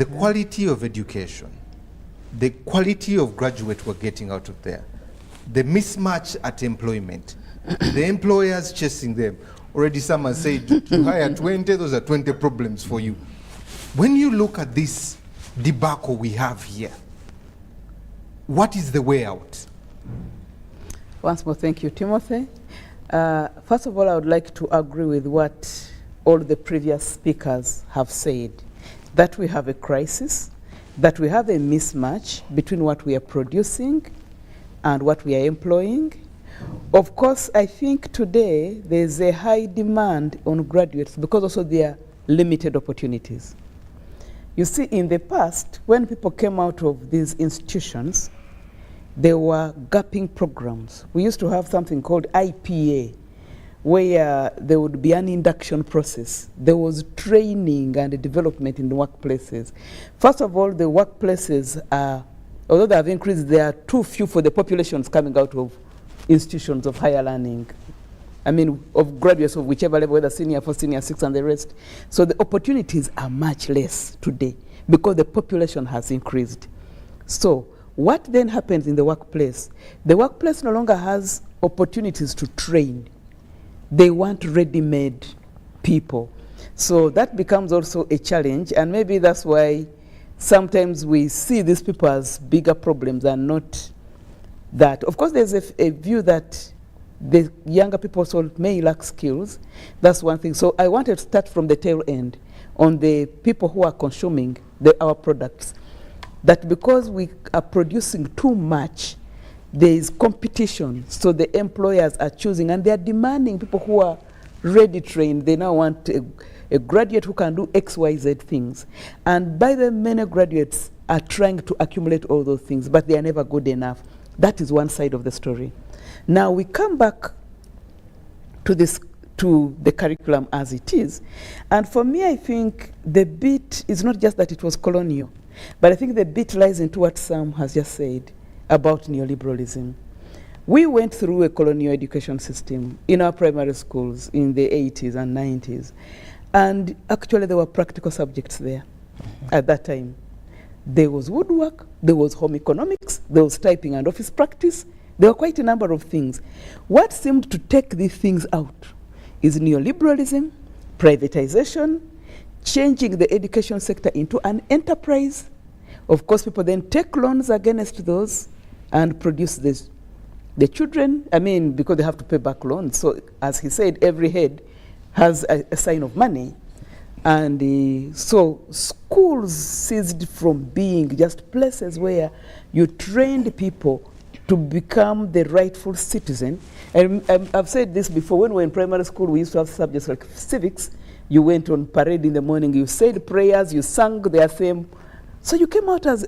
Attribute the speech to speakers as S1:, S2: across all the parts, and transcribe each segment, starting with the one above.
S1: the quality of education, the quality of graduate we're getting out of there, the mismatch at employment, the employers chasing them. Already someone said, you hire 20, those are 20 problems for you. When you look at this debacle we have here, what is the way out?
S2: Once more, thank you, Timothy. First of all, I would like to agree with what all the previous speakers have said, that we have a crisis, that we have a mismatch between what we are producing and what we are employing. Of course, I think today there's a high demand on graduates because also there are limited opportunities. You see, in the past, when people came out of these institutions, there were gapping programs. We used to have something called IPA, where there would be an induction process. There was training and development in the workplaces. First of all, the workplaces are, although they have increased, they are too few for the populations coming out of institutions of higher learning. I mean, of graduates of whichever level, whether senior 4, senior 6, and the rest. So the opportunities are much less today because the population has increased. So what then happens in the workplace? The workplace no longer has opportunities to train. They want ready-made people. So that becomes also a challenge, and maybe that's why sometimes we see these people as bigger problems and not that. Of course, there's a view that the younger people also may lack skills. That's one thing. So I wanted to start from the tail end on the people who are consuming our products. That because we are producing too much, there is competition. So the employers are choosing, and they are demanding people who are ready trained. They now want a graduate who can do X, Y, Z things. And by the many graduates are trying to accumulate all those things, but they are never good enough. That is one side of the story. Now we come back to the curriculum as it is. And for me, I think the bit is not just that it was colonial, but I think the bit lies into what Sam has just said about neoliberalism. We went through a colonial education system in our primary schools in the 80s and 90s. And actually there were practical subjects there at that time. There was woodwork, there was home economics, there was typing and office practice. There were quite a number of things. What seemed to take these things out is neoliberalism, privatization, changing the education sector into an enterprise. Of course, people then take loans against those and produce this. The children, I mean, because they have to pay back loans. So as he said, every head has a sign of money. And so schools ceased from being just places where you trained people to become the rightful citizen. And I've said this before, when we were in primary school, we used to have subjects like civics. You went on parade in the morning, you said prayers, you sang their theme. So you came out as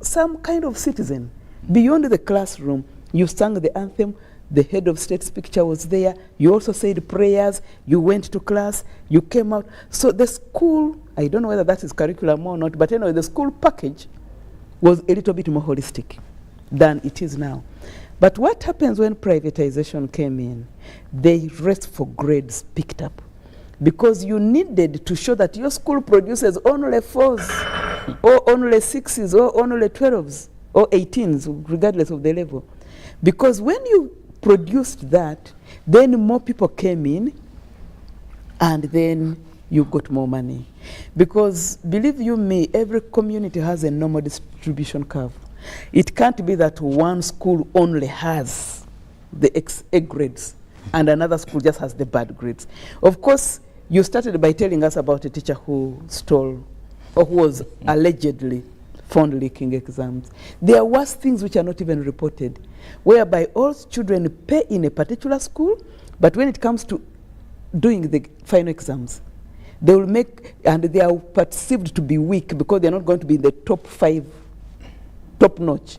S2: some kind of citizen. Beyond the classroom, you sang the anthem, the head of state's picture was there, you also said prayers, you went to class, you came out. So the school, I don't know whether that is curriculum or not, but anyway, the school package was a little bit more holistic than it is now. But what happens when privatization came in? The rest for grades picked up. Because you needed to show that your school produces only 4s, or only 6s, or only 12s, or 18s, regardless of the level. Because when you produced that, then more people came in, and then you got more money. Because, believe you me, every community has a normal distribution curve. It can't be that one school only has the A grades, and another school just has the bad grades. Of course, you started by telling us about a teacher who stole, or who was allegedly found leaking exams. There are worse things which are not even reported, whereby all children pay in a particular school, but when it comes to doing the final exams, they will make, and they are perceived to be weak because they're not going to be in the top 5, top notch.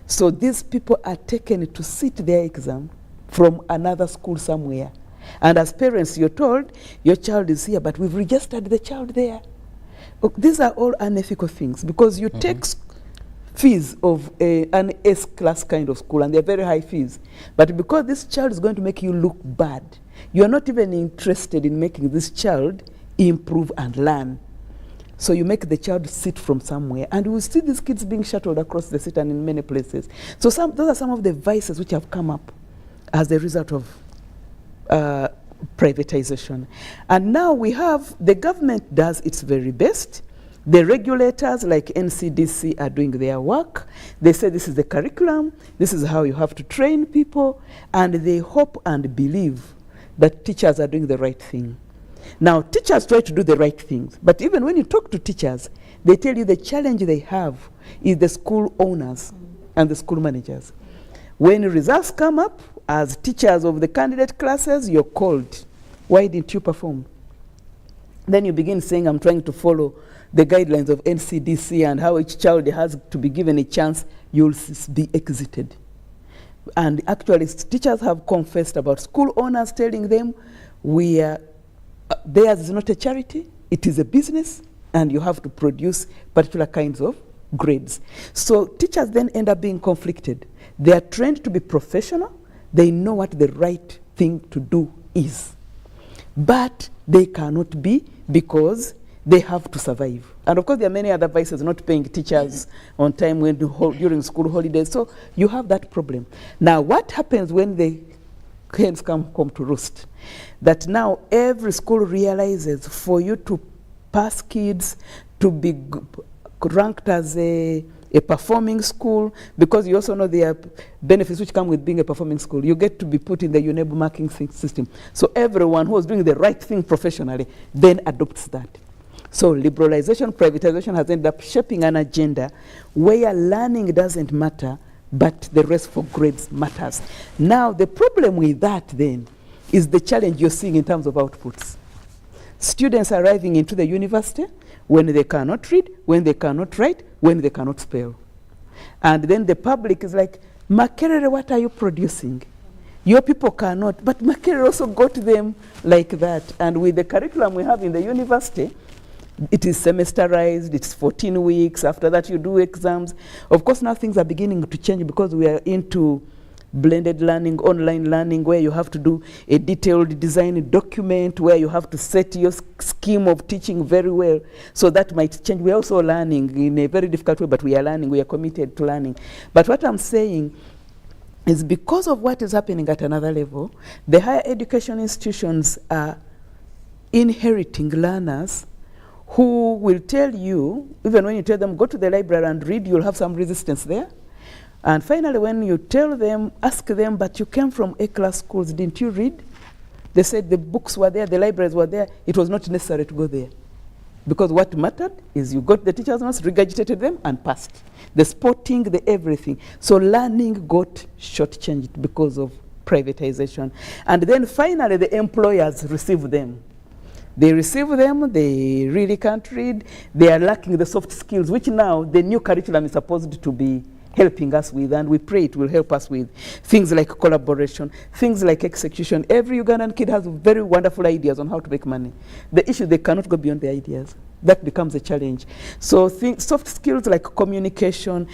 S2: So these people are taken to sit their exam from another school somewhere. And as parents, you're told, your child is here, but we've registered the child there. These are all unethical things, because you take fees of an S-class kind of school, and they're very high fees. But because this child is going to make you look bad, you're not even interested in making this child improve and learn. So you make the child sit from somewhere, and we see these kids being shuttled across the city and in many places. So those are some of the vices which have come up as a result of privatization. And now we have, the government does its very best. The regulators like NCDC are doing their work. They say this is the curriculum, this is how you have to train people, and they hope and believe that teachers are doing the right thing. Now, teachers try to do the right things, but even when you talk to teachers, they tell you the challenge they have is the school owners and the school managers. When results come up, as teachers of the candidate classes, you're called. Why didn't you perform? Then you begin saying, I'm trying to follow the guidelines of NCDC and how each child has to be given a chance. You'll be exited. And actually, teachers have confessed about school owners telling them, theirs is not a charity, it is a business, and you have to produce particular kinds of grades. So teachers then end up being conflicted. They are trained to be professional, they know what the right thing to do is. But they cannot be, because they have to survive. And of course, there are many other vices, not paying teachers on time during school holidays. So you have that problem. Now, what happens when the hens come home to roost? That now every school realizes for you to pass kids to be ranked as a performing school, because you also know there are benefits which come with being a performing school. You get to be put in the UNEB marking system. So everyone who is doing the right thing professionally then adopts that. So liberalization, privatization has ended up shaping an agenda where learning doesn't matter, but the rest for grades matters. Now, the problem with that then is the challenge you're seeing in terms of outputs. Students arriving into the university when they cannot read, when they cannot write, when they cannot spell. And then the public is like, Makerere, what are you producing? Your people cannot, but Makerere also got them like that. And with the curriculum we have in the university, it is semesterized, it's 14 weeks. After that, you do exams. Of course, now things are beginning to change because we are into blended learning, online learning, where you have to do a detailed design document, where you have to set your scheme of teaching very well. So that might change. We're also learning in a very difficult way, but we are learning. We are committed to learning. But what I'm saying is, because of what is happening at another level, the higher education institutions are inheriting learners who will tell you, even when you tell them, go to the library and read, you'll have some resistance there. And finally, when you tell them, ask them, but you came from A-class schools, didn't you read? They said the books were there, the libraries were there. It was not necessary to go there. Because what mattered is you got the teacher's notes, regurgitated them, and passed. The sporting, the everything. So learning got shortchanged because of privatization. And then finally, the employers receive them. They receive them, they really can't read, they are lacking the soft skills, which now the new curriculum is supposed to be helping us with, and we pray it will help us with things like collaboration, things like execution. Every Ugandan kid has very wonderful ideas on how to make money. The issue, they cannot go beyond the ideas. That becomes a challenge. So soft skills like communication,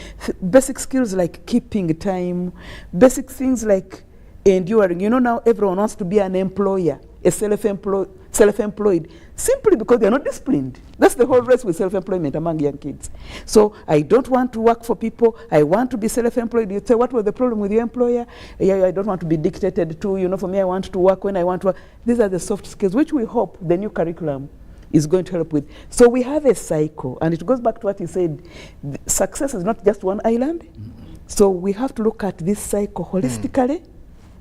S2: basic skills like keeping time, basic things like enduring. You know, now everyone wants to be an employer, a self-employed, simply because they're not disciplined. That's the whole race with self-employment among young kids. So I don't want to work for people. I want to be self-employed. You say, what was the problem with your employer? Yeah, I don't want to be dictated to. You know, for me, I want to work when I want to work. These are the soft skills, which we hope the new curriculum is going to help with. So we have a cycle, and it goes back to what he said. Success is not just one island. So we have to look at this cycle holistically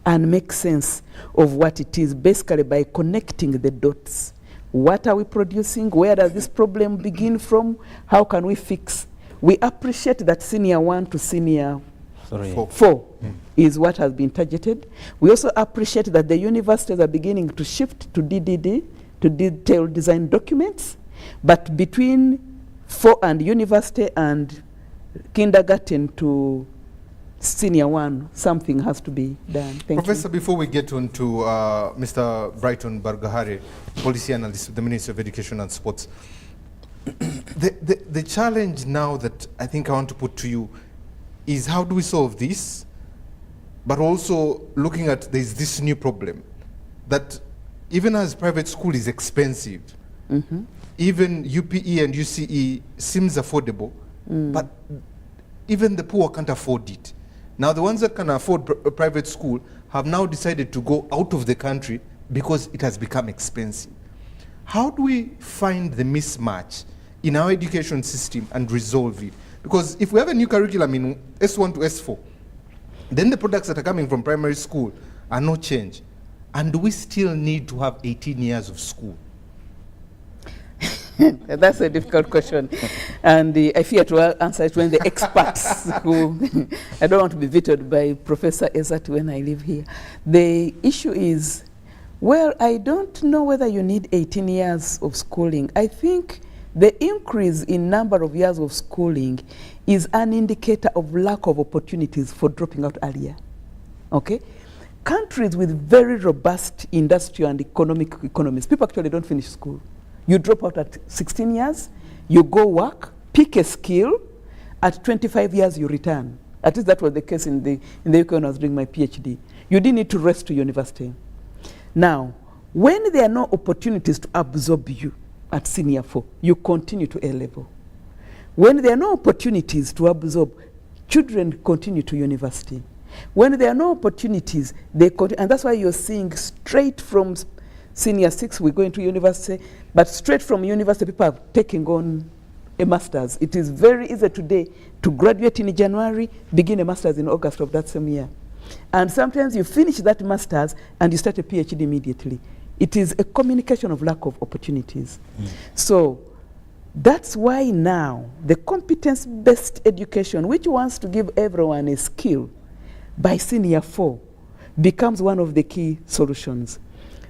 S2: and make sense of what it is, basically by connecting the dots. What are we producing? Where does this problem begin from? How can we fix? We appreciate that senior 1 to senior 4 is what has been targeted. We also appreciate that the universities are beginning to shift to DDD, to detailed design documents. But between 4 and university and kindergarten to senior 1, something has to be done. Thank
S1: Professor,
S2: you.
S1: before we get on to Mr. Brighton Bargahare, policy analyst with the Ministry of Education and Sports, the challenge now that I think I want to put to you is, how do we solve this? But also looking at, there's this new problem that even as private school is expensive, even UPE and UCE seems affordable, but even the poor can't afford it. Now the ones that can afford a private school have now decided to go out of the country because it has become expensive. How do we find the mismatch in our education system and resolve it? Because if we have a new curriculum in S1 to S4, then the products that are coming from primary school are no change. And do we still need to have 18 years of school?
S2: That's a difficult question. And I fear to answer it when the experts who, I don't want to be vetoed by Professor Ezat when I live here. The issue is, well, I don't know whether you need 18 years of schooling. I think the increase in number of years of schooling is an indicator of lack of opportunities for dropping out earlier. Okay? Countries with very robust industrial and economic economies, people actually don't finish school. You drop out at 16 years, you go work, pick a skill, at 25 years you return. At least that was the case in the UK when I was doing my PhD. You didn't need to rest to university. Now, when there are no opportunities to absorb you at senior 4, you continue to A level. When there are no opportunities to absorb, children continue to university. When there are no opportunities, they continue, and that's why you're seeing straight from senior 6, we go into university, but straight from university, people are taking on a master's. It is very easy today to graduate in January, begin a master's in August of that same year. And sometimes you finish that master's and you start a PhD immediately. It is a communication of lack of opportunities. So that's why now the competence-based education, which wants to give everyone a skill by senior 4, becomes one of the key solutions.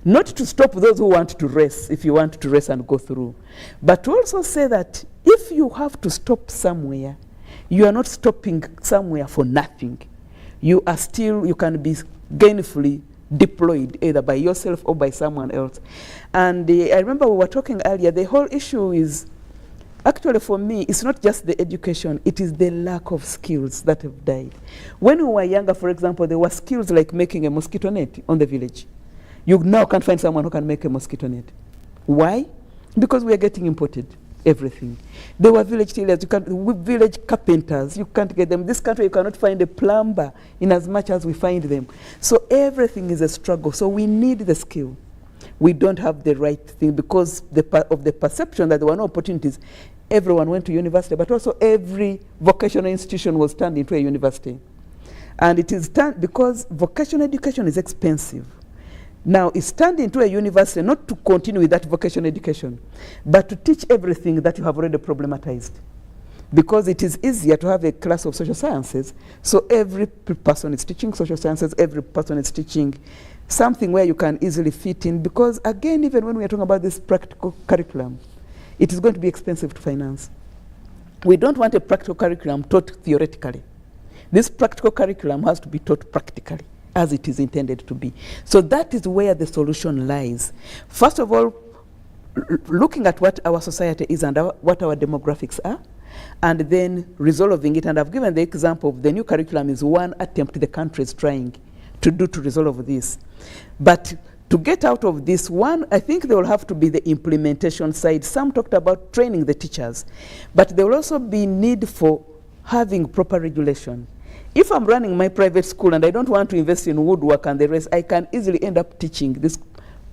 S2: Not to stop those who want to race, if you want to race and go through, but to also say that if you have to stop somewhere, you are not stopping somewhere for nothing. You are still, you can be gainfully deployed either by yourself or by someone else. And I remember we were talking earlier, the whole issue is, actually for me, it's not just the education, it is the lack of skills that have died. When we were younger, for example, there were skills like making a mosquito net on the village. You now can't find someone who can make a mosquito net. Why? Because we are getting imported everything. There were village tailors, village carpenters, you can't get them. This country, you cannot find a plumber in as much as we find them. So everything is a struggle. So we need the skill. We don't have the right thing because of the perception that there were no opportunities. Everyone went to university, but also every vocational institution was turned into a university. And it is because vocational education is expensive. Now, it's turned into a university not to continue with that vocational education, but to teach everything that you have already problematized. Because it is easier to have a class of social sciences, so every person is teaching social sciences, every person is teaching something where you can easily fit in, because again, even when we are talking about this practical curriculum, it is going to be expensive to finance. We don't want a practical curriculum taught theoretically. This practical curriculum has to be taught practically, as it is intended to be. So that is where the solution lies. First of all, looking at what our society is and what our demographics are, and then resolving it. And I've given the example of the new curriculum is one attempt the country is trying to do to resolve this. But to get out of this one, I think there will have to be the implementation side. Some talked about training the teachers, but there will also be need for having proper regulation. If I'm running my private school and I don't want to invest in woodwork and the rest, I can easily end up teaching this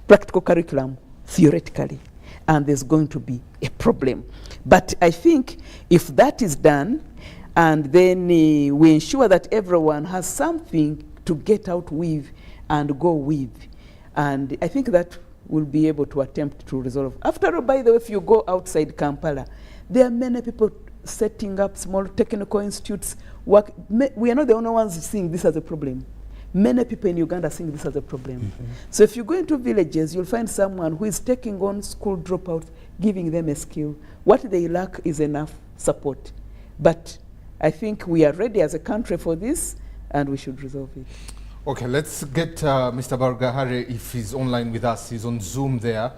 S2: practical curriculum theoretically, and there's going to be a problem. But I think if that is done, and then we ensure that everyone has something to get out with and go with, and I think that will be able to attempt to resolve. After all, by the way, if you go outside Kampala, there are many people setting up small technical institutes. We are not the only ones seeing this as a problem. Many people in Uganda are seeing this as a problem. So if you go into villages, you'll find someone who is taking on school dropouts, giving them a skill. What they lack is enough support. But I think we are ready as a country for this, and we should resolve it.
S1: Okay, let's get Mr. Barugahare, if he's online with us. He's on Zoom there.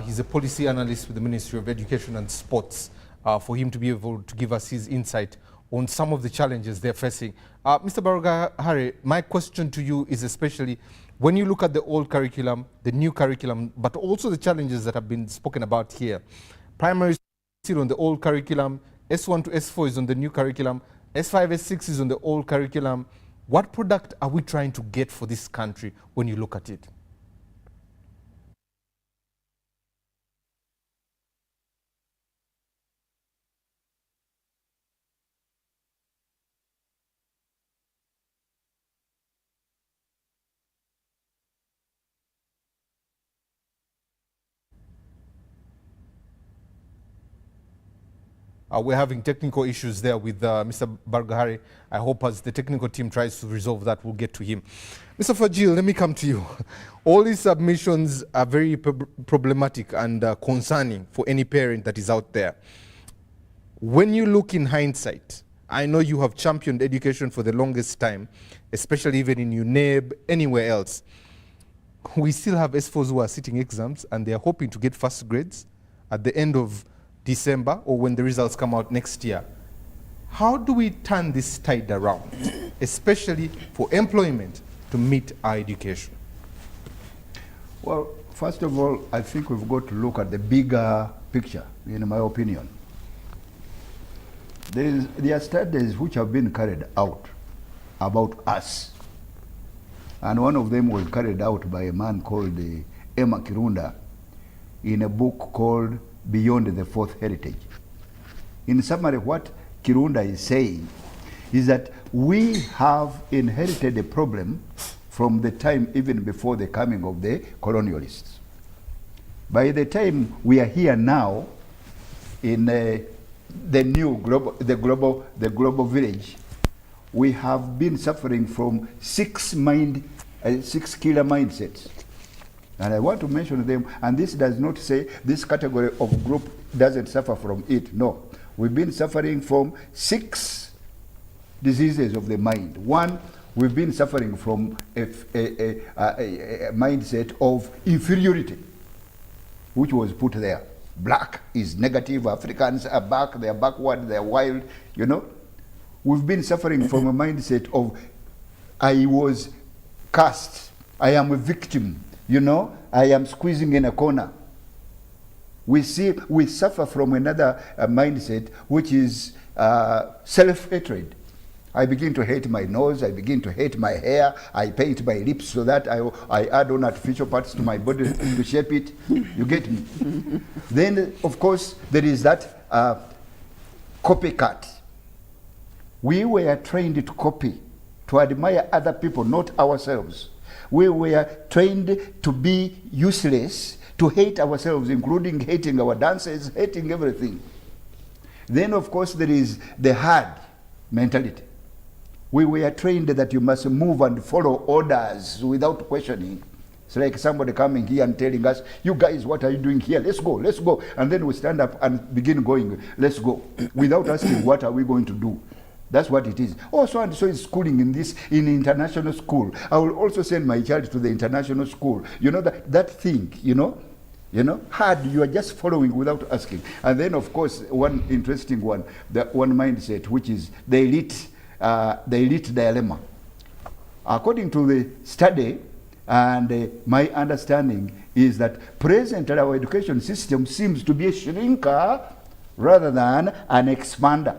S1: He's a policy analyst with the Ministry of Education and Sports, for him to be able to give us his insight on some of the challenges they're facing. Mr. Barugahare, my question to you is especially when you look at the old curriculum, the new curriculum, but also the challenges that have been spoken about here, Primary is still on the old curriculum. S1 to S4 is on the new curriculum. S5, S6 is on the old curriculum. What product are we trying to get for this country when you look at it? We're having technical issues there with Mr. Bargahari. I hope as the technical team tries to resolve that, we'll get to him. Mr. Fadjil, let me come to you. All these submissions are very problematic and concerning for any parent that is out there. When you look in hindsight, I know you have championed education for the longest time, especially even in UNEB, anywhere else. We still have S4s who are sitting exams and they are hoping to get first grades at the end of December or when the results come out next year. How do we turn this tide around, especially for employment to meet our education?
S3: Well, first of all, I think we've got to look at the bigger picture, in my opinion. There are studies which have been carried out about us. And one of them was carried out by a man called Emma Kirunda in a book called Beyond the Fourth Heritage. In summary, what Kirunda is saying is that we have inherited a problem from the time even before the coming of the colonialists. By the time we are here now in the new global village, we have been suffering from six killer mindsets. And I want to mention them, and this does not say this category of group doesn't suffer from it. No, we've been suffering from 6 diseases of the mind. One, we've been suffering from a mindset of inferiority, which was put there. Black is negative, Africans are back, they are backward, they are wild, you know. We've been suffering from a mindset of I was cast, I am a victim, you know, I am squeezing in a corner. We suffer from another mindset, which is self-hatred. I begin to hate my nose, I begin to hate my hair, I paint my lips so that I add on artificial parts to my body to shape it. You get me? Then, of course, there is that copycat. We were trained to copy, to admire other people, not ourselves. We were trained to be useless, to hate ourselves, including hating our dances, hating everything. Then, of course, there is the hard mentality. We were trained that you must move and follow orders without questioning. It's like somebody coming here and telling us, you guys, what are you doing here? Let's go, let's go. And then we stand up and begin going, let's go, without asking what are we going to do. That's what it is. Oh, so and so is schooling in international school. I will also send my child to the international school. You know, that thing, you know, hard, you are just following without asking. And then, of course, one interesting one, the one mindset, which is the elite dilemma. According to the study, and my understanding is that presently our education system seems to be a shrinker rather than an expander.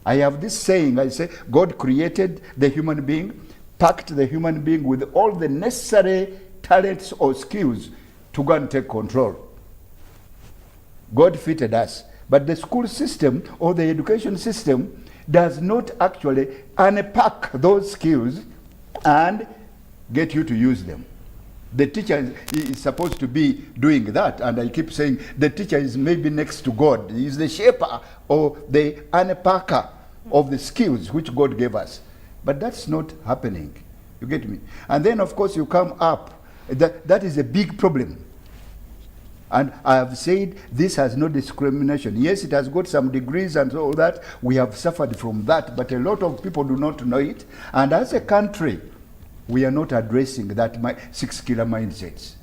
S3: I have this saying, I say, God created the human being, packed the human being with all the necessary talents or skills to go and take control. God fitted us. But the school system or the education system does not actually unpack those skills and get you to use them. The teacher is supposed to be doing that, and I keep saying the teacher is maybe next to God. He is the shaper or the unpacker of the skills which God gave us. But that's not happening. You get me? And then, of course, you come up. That is a big problem. And I have said this has no discrimination. Yes, it has got some degrees and all that. We have suffered from that, but a lot of people do not know it. And as a country, we are not addressing that 6 killer mindsets.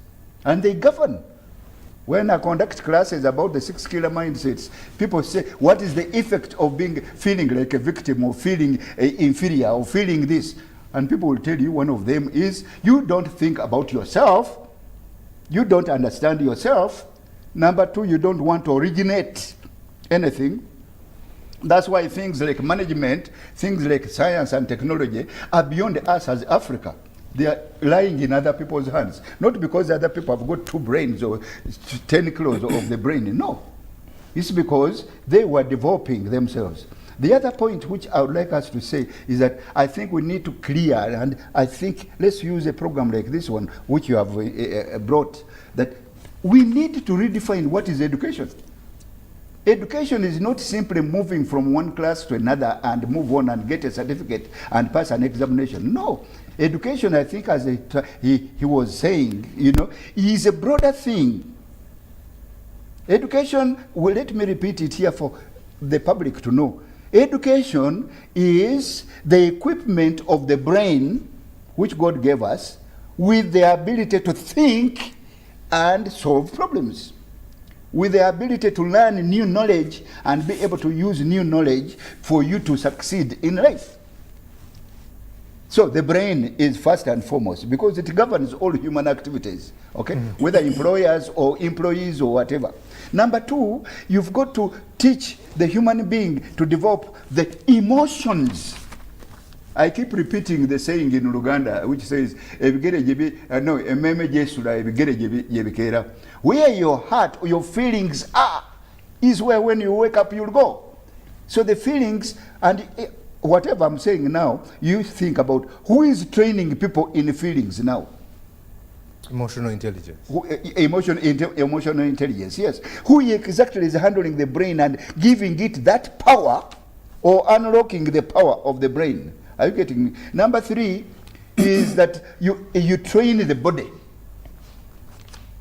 S3: And they govern. When I conduct classes about the 6 killer mindsets, people say, what is the effect of feeling like a victim or feeling inferior or feeling this? And people will tell you one of them is, you don't think about yourself. You don't understand yourself. Number two, you don't want to originate anything. That's why things like management, things like science and technology are beyond us as Africa. They are lying in other people's hands. Not because other people have got 2 brains or 10 kilos of the brain, no. It's because they were developing themselves. The other point which I would like us to say is that I think we need to clear, and I think let's use a program like this one, which you have brought, that we need to redefine what is education. Education is not simply moving from one class to another and move on and get a certificate and pass an examination. No. Education, I think, as he was saying, you know, is a broader thing. Education, well, let me repeat it here for the public to know. Education is the equipment of the brain, which God gave us, with the ability to think and solve problems, with the ability to learn new knowledge and be able to use new knowledge for you to succeed in life. So the brain is first and foremost because it governs all human activities, okay? Whether employers or employees or whatever. Number two, you've got to teach the human being to develop the emotions. I keep repeating the saying in Luganda, which says, where your heart or your feelings are is where when you wake up you'll go. So the feelings, and whatever I'm saying now, you think about who is training people in feelings now.
S1: Emotional intelligence.
S3: Emotional intelligence, yes. Who exactly is handling the brain and giving it that power or unlocking the power of the brain? Are you getting me? Number three is that you train the body.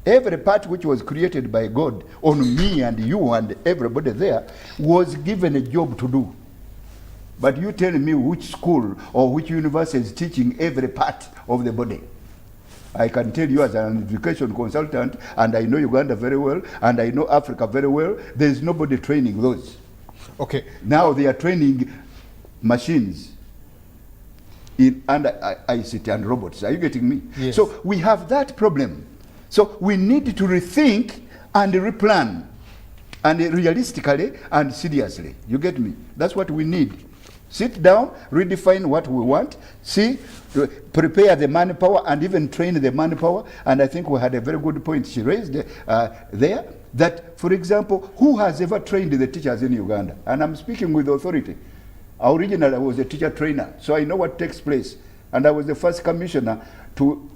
S3: Every part which was created by God on me and you and everybody there was given a job to do. But you tell me which school or which university is teaching every part of the body. I can tell you as an education consultant, and I know Uganda very well, and I know Africa very well, there is nobody training those.
S1: Okay.
S3: Now they are training machines under ICT and robots. Are you getting me?
S1: Yes.
S3: So we have that problem. So we need to rethink and replan, and realistically and seriously. You get me? That's what we need. Sit down, redefine what we want, prepare the manpower and even train the manpower. And I think we had a very good point she raised there, that, for example, who has ever trained the teachers in Uganda? And I'm speaking with authority. Originally, I was a teacher trainer, so I know what takes place. And I was the first commissioner to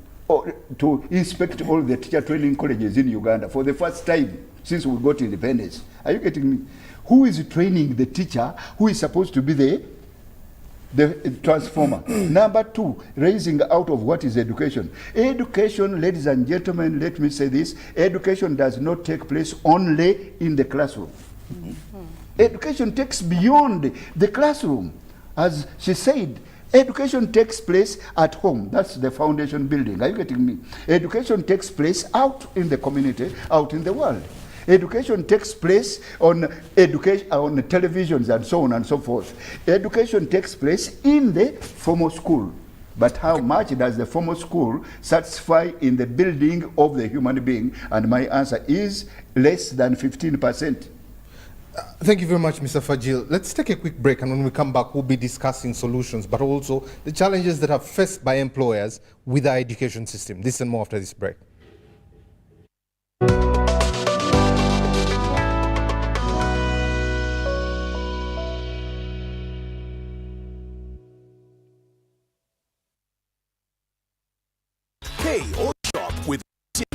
S3: inspect all the teacher training colleges in Uganda for the first time since we got independence. Are you getting me? Who is training the teacher who is supposed to be the transformer? Number two, raising out of what is education. Education, ladies and gentlemen, let me say this, education does not take place only in the classroom. Education takes beyond the classroom. As she said, education takes place at home. That's the foundation building. Are you getting me? Education takes place out in the community, out in the world. Education takes place on televisions and so on and so forth. Education takes place in the formal school. But how much does the formal school satisfy in the building of the human being? And my answer is less than 15%.
S1: Thank you very much, Mr. Fadjil. Let's take a quick break, and when we come back, we'll be discussing solutions, but also the challenges that are faced by employers with our education system. This and more after this break.
S4: Pay or shop with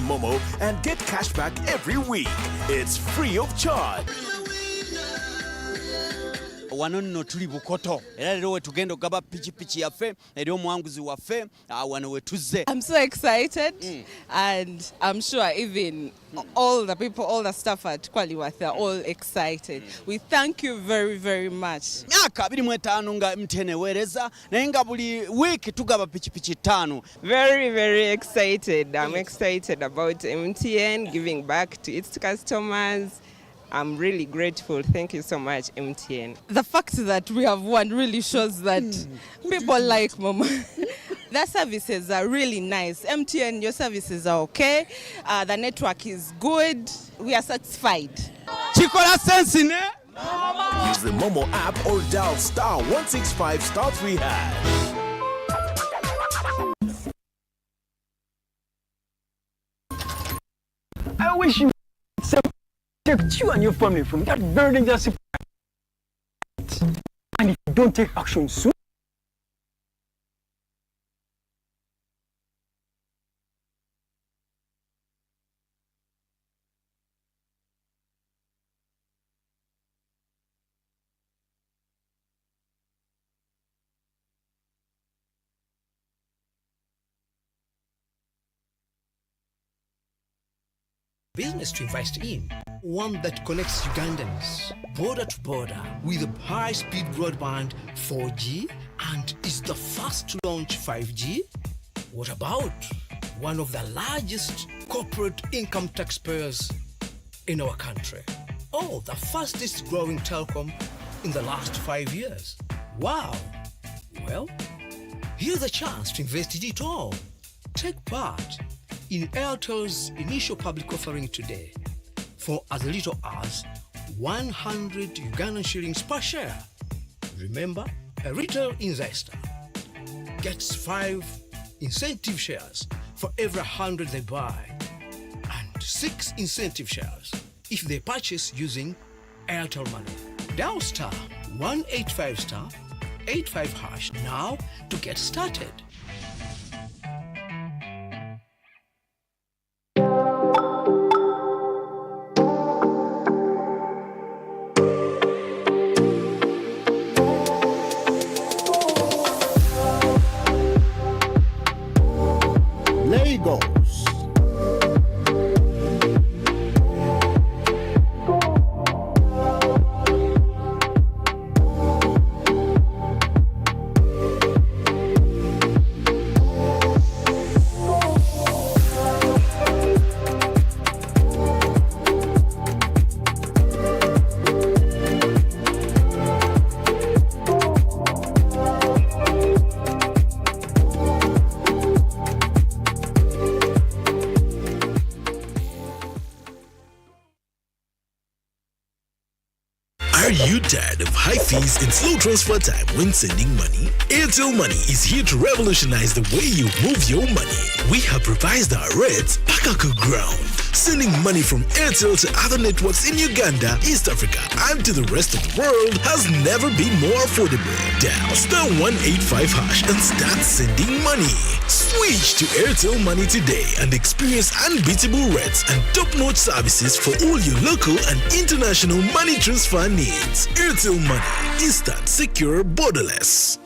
S4: Momo and get cash back every week. It's free of charge.
S5: Wano nno tuli Bukoto era lero we tugenda okugaba pichipichi yaffe eri omwanguzi waffe wano we tuzze.
S6: I'm so excited and I'm sure even all the people, all the staff at Kwaliwath are all excited. We thank you very, very much.
S5: Myaka 25 nga MTN eweereza naye nga buli week tugaba pichipichi 5.
S7: Very, very excited. I'm excited about MTN giving back to its customers. I'm really grateful. Thank you so much, MTN.
S6: The fact that we have won really shows that people like Mama. Their services are really nice. MTN, your services are okay. The network is good. We are satisfied.
S5: Chikola sense ne?
S4: Use the Momo app or dial star 165 star 3 hash.
S8: I wish you protect you and your family from that very dangerous. And if you don't take action soon,
S9: business to invest in, one that connects Ugandans border to border with a high-speed broadband 4G and is the first to launch 5G? What about one of the largest corporate income taxpayers in our country? Oh, the fastest growing telecom in the last 5 years. Wow! Well, here's a chance to invest in it all. Take part in Airtel's initial public offering today for as little as 100 Ugandan shillings per share. Remember, a retail investor gets 5 incentive shares for every 100 they buy and 6 incentive shares if they purchase using Airtel Money. Dial star 185 star 85 hash now to get started.
S4: Are you tired of high fees and slow transfer time when sending money? Airtel Money is here to revolutionize the way you move your money. We have revised our rates back to ground. Sending money from Airtel to other networks in Uganda, East Africa, and to the rest of the world has never been more affordable. Dial star 185 hash and start sending money. Switch to Airtel Money today and experience unbeatable rates and top-notch services for all your local and international money transfer needs. Airtel Money, instant, secure, borderless.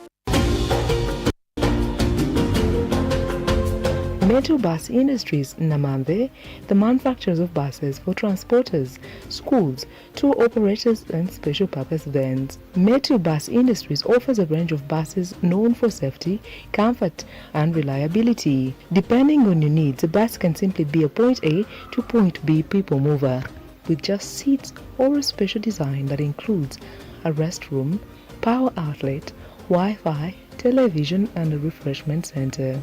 S10: Metu Bus Industries, Namambe, the manufacturers of buses for transporters, schools, tour operators and special purpose vans. Metu Bus Industries offers a range of buses known for safety, comfort and reliability. Depending on your needs, a bus can simply be a point A to point B people mover with just seats or a special design that includes a restroom, power outlet, Wi-Fi, television and a refreshment center.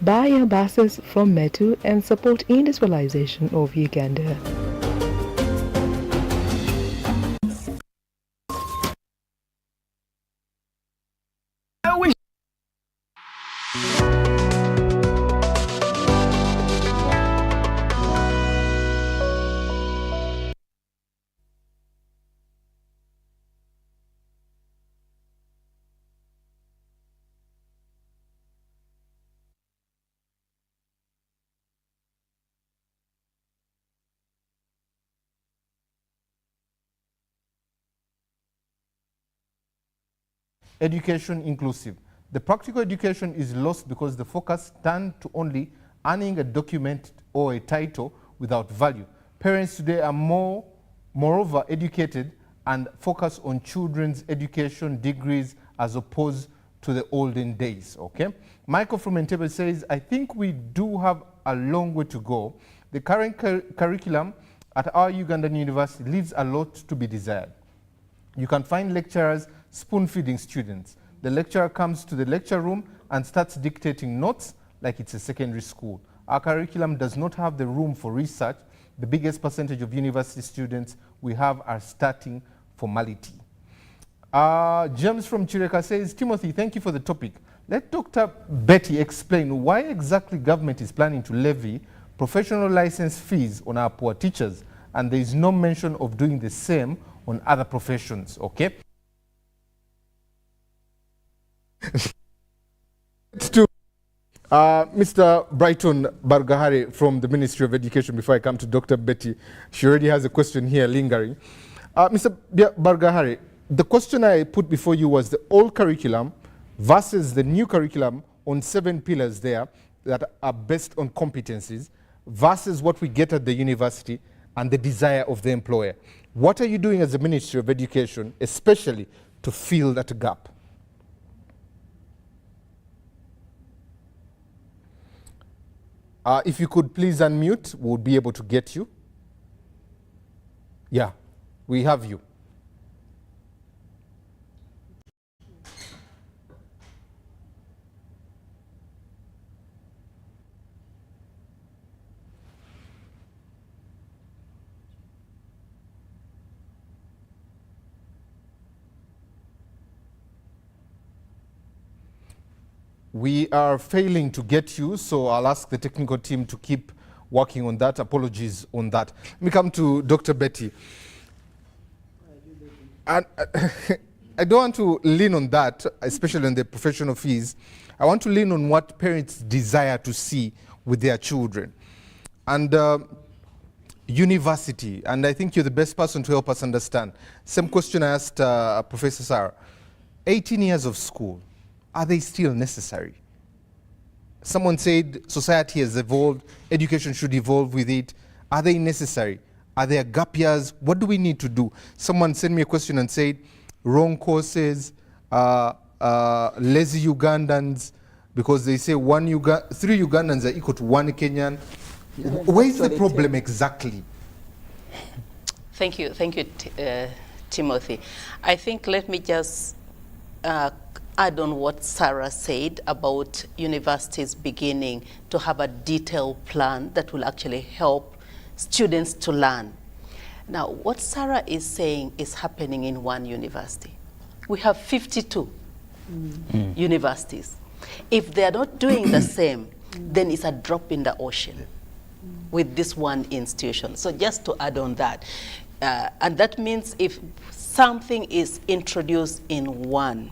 S10: Buy your buses from Metu and support industrialization of Uganda.
S1: Education inclusive. The practical education is lost because the focus turned to only earning a document or a title without value. Parents today are moreover educated and focus on children's education degrees as opposed to the olden days, okay? Michael from Entebbe says, I think we do have a long way to go. The current curriculum at our Ugandan university leaves a lot to be desired. You can find lecturers spoon-feeding students. The lecturer comes to the lecture room and starts dictating notes like it's a secondary school. Our curriculum does not have the room for research. The biggest percentage of university students we have are starting formality. James from Chireka says, Timothy, thank you for the topic. Let Dr. Betty explain why exactly government is planning to levy professional license fees on our poor teachers, and there is no mention of doing the same on other professions, okay? To Mr. Brighton Bargahare from the Ministry of Education, before I come to Dr. Betty, she already has a question here lingering. Mr. Bargahare, the question I put before you was the old curriculum versus the new curriculum on 7 pillars there that are based on competencies versus what we get at the university and the desire of the employer. What are you doing as the Ministry of Education, especially to fill that gap? If you could please unmute, we would be able to get you. Yeah, we have you. We are failing to get you, so I'll ask the technical team to keep working on that. Apologies on that. Let me come to Dr. Betty. And I don't want to lean on that, especially on the professional fees. I want to lean on what parents desire to see with their children. And university, and I think you're the best person to help us understand. Same question I asked Professor Sarah. 18 years of school. Are they still necessary? Someone said society has evolved, education should evolve with it. Are they necessary? Are there gap years? What do we need to do? Someone sent me a question and said, wrong courses, lazy Ugandans, because they say 3 Ugandans are equal to 1 Kenyan. Where is the problem exactly?
S11: Thank you, Timothy. I think let me just add on what Sarah said about universities beginning to have a detailed plan that will actually help students to learn. Now, what Sarah is saying is happening in one university. We have 52 universities. If they are not doing the same, then it's a drop in the ocean with this one institution. So just to add on that, and that means if something is introduced in one,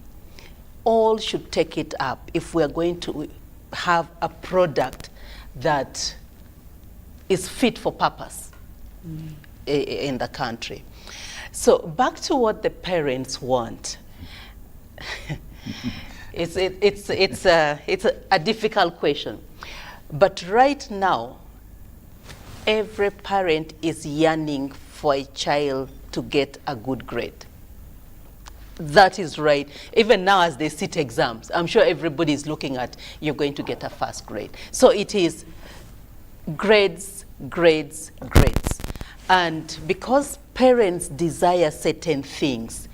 S11: all should take it up if we are going to have a product that is fit for purpose in the country. So back to what the parents want. It's a difficult question. But right now, every parent is yearning for a child to get a good grade. That is right. Even now as they sit exams, I'm sure everybody is looking at, you're going to get a first grade. So it is grades, grades, grades. And because parents desire certain things,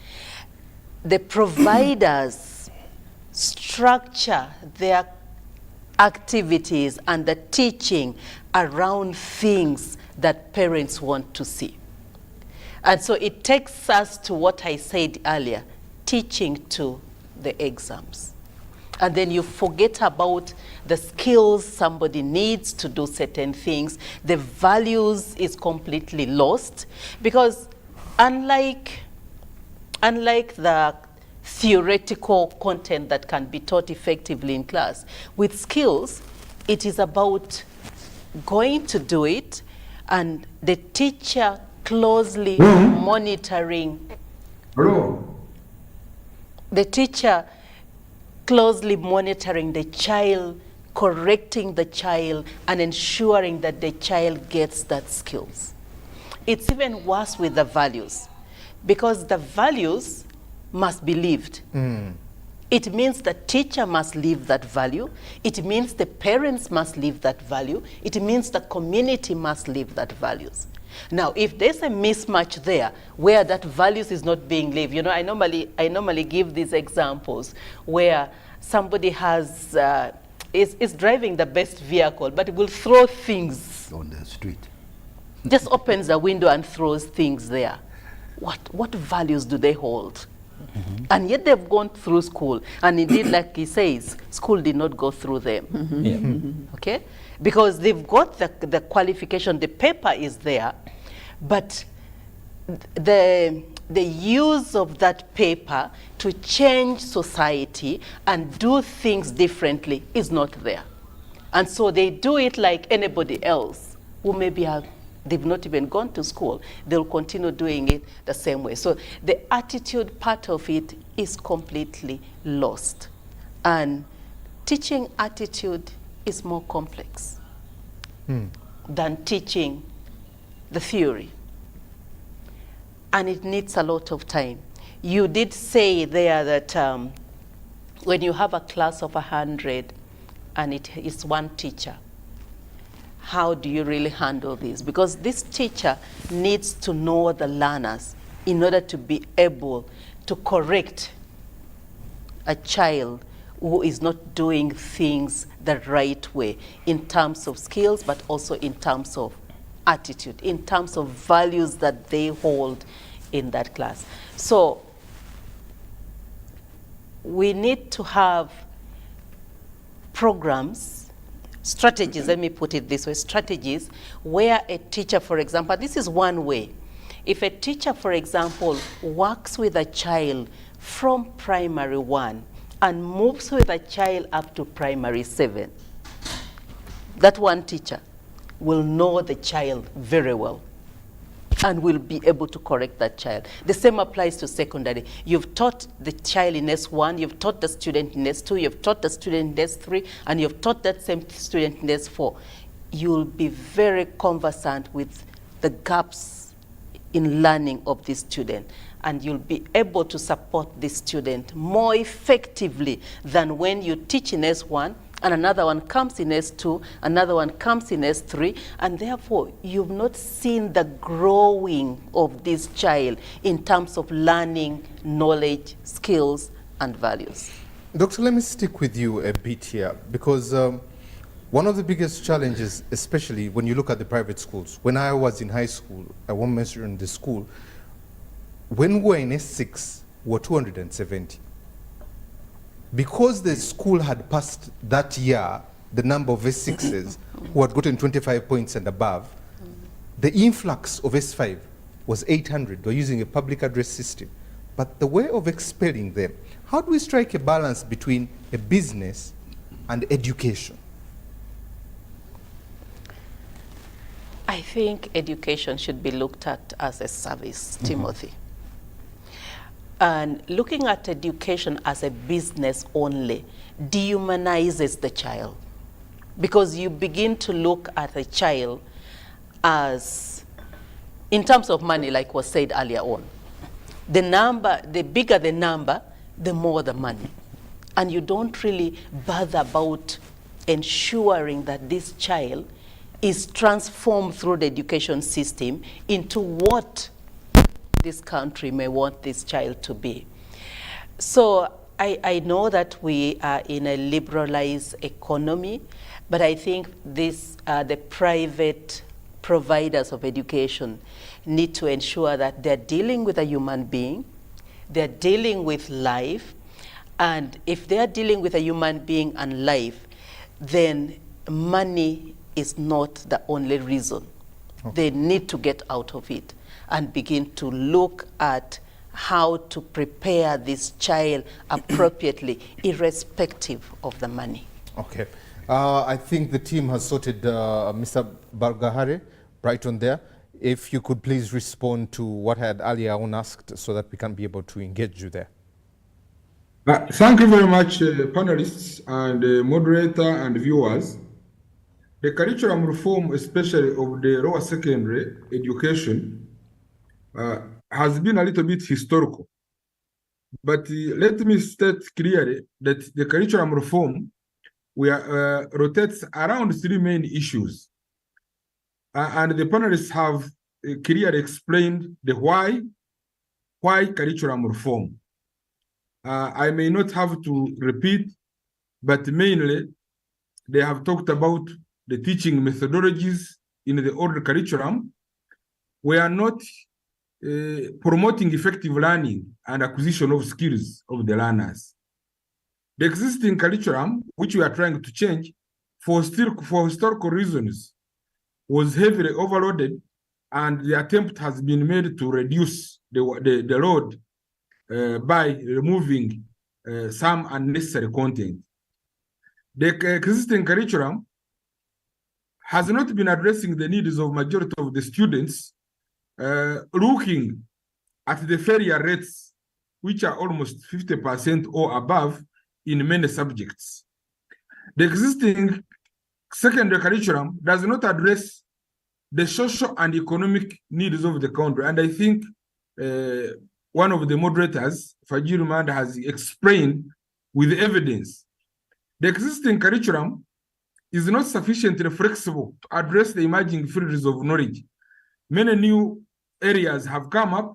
S11: the providers structure their activities and the teaching around things that parents want to see. And so it takes us to what I said earlier, teaching to the exams. And then you forget about the skills somebody needs to do certain things. The values is completely lost because unlike the theoretical content that can be taught effectively in class, with skills, it is about going to do it and the teacher closely monitoring. The teacher closely monitoring the child, correcting the child, and ensuring that the child gets that skills. It's even worse with the values, because the values must be lived. It means the teacher must live that value. It means the parents must live that value. It means the community must live that values. Now, if there's a mismatch there where that values is not being lived, you know, I normally give these examples where somebody has is driving the best vehicle, but will throw things
S3: on the street.
S11: Just opens the window and throws things there. What values do they hold? Mm-hmm. And yet they've gone through school, and indeed, like he says, school did not go through them. Mm-hmm. Yeah. Mm-hmm. Okay, because they've got the qualification, the paper is there, but the use of that paper to change society and do things differently is not there. And so they do it like anybody else who maybe they've not even gone to school. They'll continue doing it the same way. So the attitude part of it is completely lost. And teaching attitude is more complex than teaching the theory. And it needs a lot of time. You did say there that when you have a class of 100 and it is one teacher, how do you really handle this? Because this teacher needs to know the learners in order to be able to correct a child who is not doing things the right way in terms of skills, but also in terms of attitude, in terms of values that they hold in that class. So we need to have programs, strategies, let me put it this way, strategies where a teacher, for example, this is one way. If a teacher, for example, works with a child from primary 1 and moves with a child up to primary 7, that one teacher will know the child very well and will be able to correct that child. The same applies to secondary. You've taught the child in S1, you've taught the student in S2, you've taught the student in S3, and you've taught that same student in S4. You'll be very conversant with the gaps in learning of this student, and you'll be able to support this student more effectively than when you teach in S1 and another one comes in S2, another one comes in S3, and therefore you've not seen the growing of this child in terms of learning, knowledge, skills, and values.
S1: Doctor, let me stick with you a bit here, because one of the biggest challenges, especially when you look at the private schools, when I was in high school, I won't mention the school, when we were in S6, we were 270. Because the school had passed that year the number of S6s who had gotten 25 points and above, the influx of S5 was 800. We're using a public address system. But the way of expelling them, how do we strike a balance between a business and education?
S11: I think education should be looked at as a service, Timothy. And looking at education as a business only dehumanizes the child, because you begin to look at a child as, in terms of money, like was said earlier on, the bigger the number, the more the money. And you don't really bother about ensuring that this child is transformed through the education system into what this country may want this child to be. So I know that we are in a liberalized economy, but I think the private providers of education need to ensure that they're dealing with a human being, they're dealing with life, and if they're dealing with a human being and life, then money is not the only reason. They need to get out of it and begin to look at how to prepare this child appropriately, irrespective of the money.
S1: Okay. I think the team has sorted Mr. Bargahare right on there. If you could please respond to what I had earlier on asked so that we can be able to engage you there.
S12: Thank you very much, panelists and moderator and viewers. The curriculum reform, especially of the lower secondary education, has been a little bit historical. But let me state clearly that the curriculum reform rotates around 3 main issues. And the panelists have clearly explained the why curriculum reform. I may not have to repeat but mainly they have talked about the teaching methodologies in the old curriculum were not promoting effective learning and acquisition of skills of the learners. The existing curriculum, which we are trying to change for historical reasons, was heavily overloaded, and the attempt has been made to reduce the load by removing some unnecessary content. The existing curriculum has not been addressing the needs of majority of the students, looking at the failure rates, which are almost 50% or above in many subjects. The existing secondary curriculum does not address the social and economic needs of the country. And I think one of the moderators, Fajir Mand, has explained with evidence. The existing curriculum is not sufficiently flexible to address the emerging fields of knowledge. Many new areas have come up.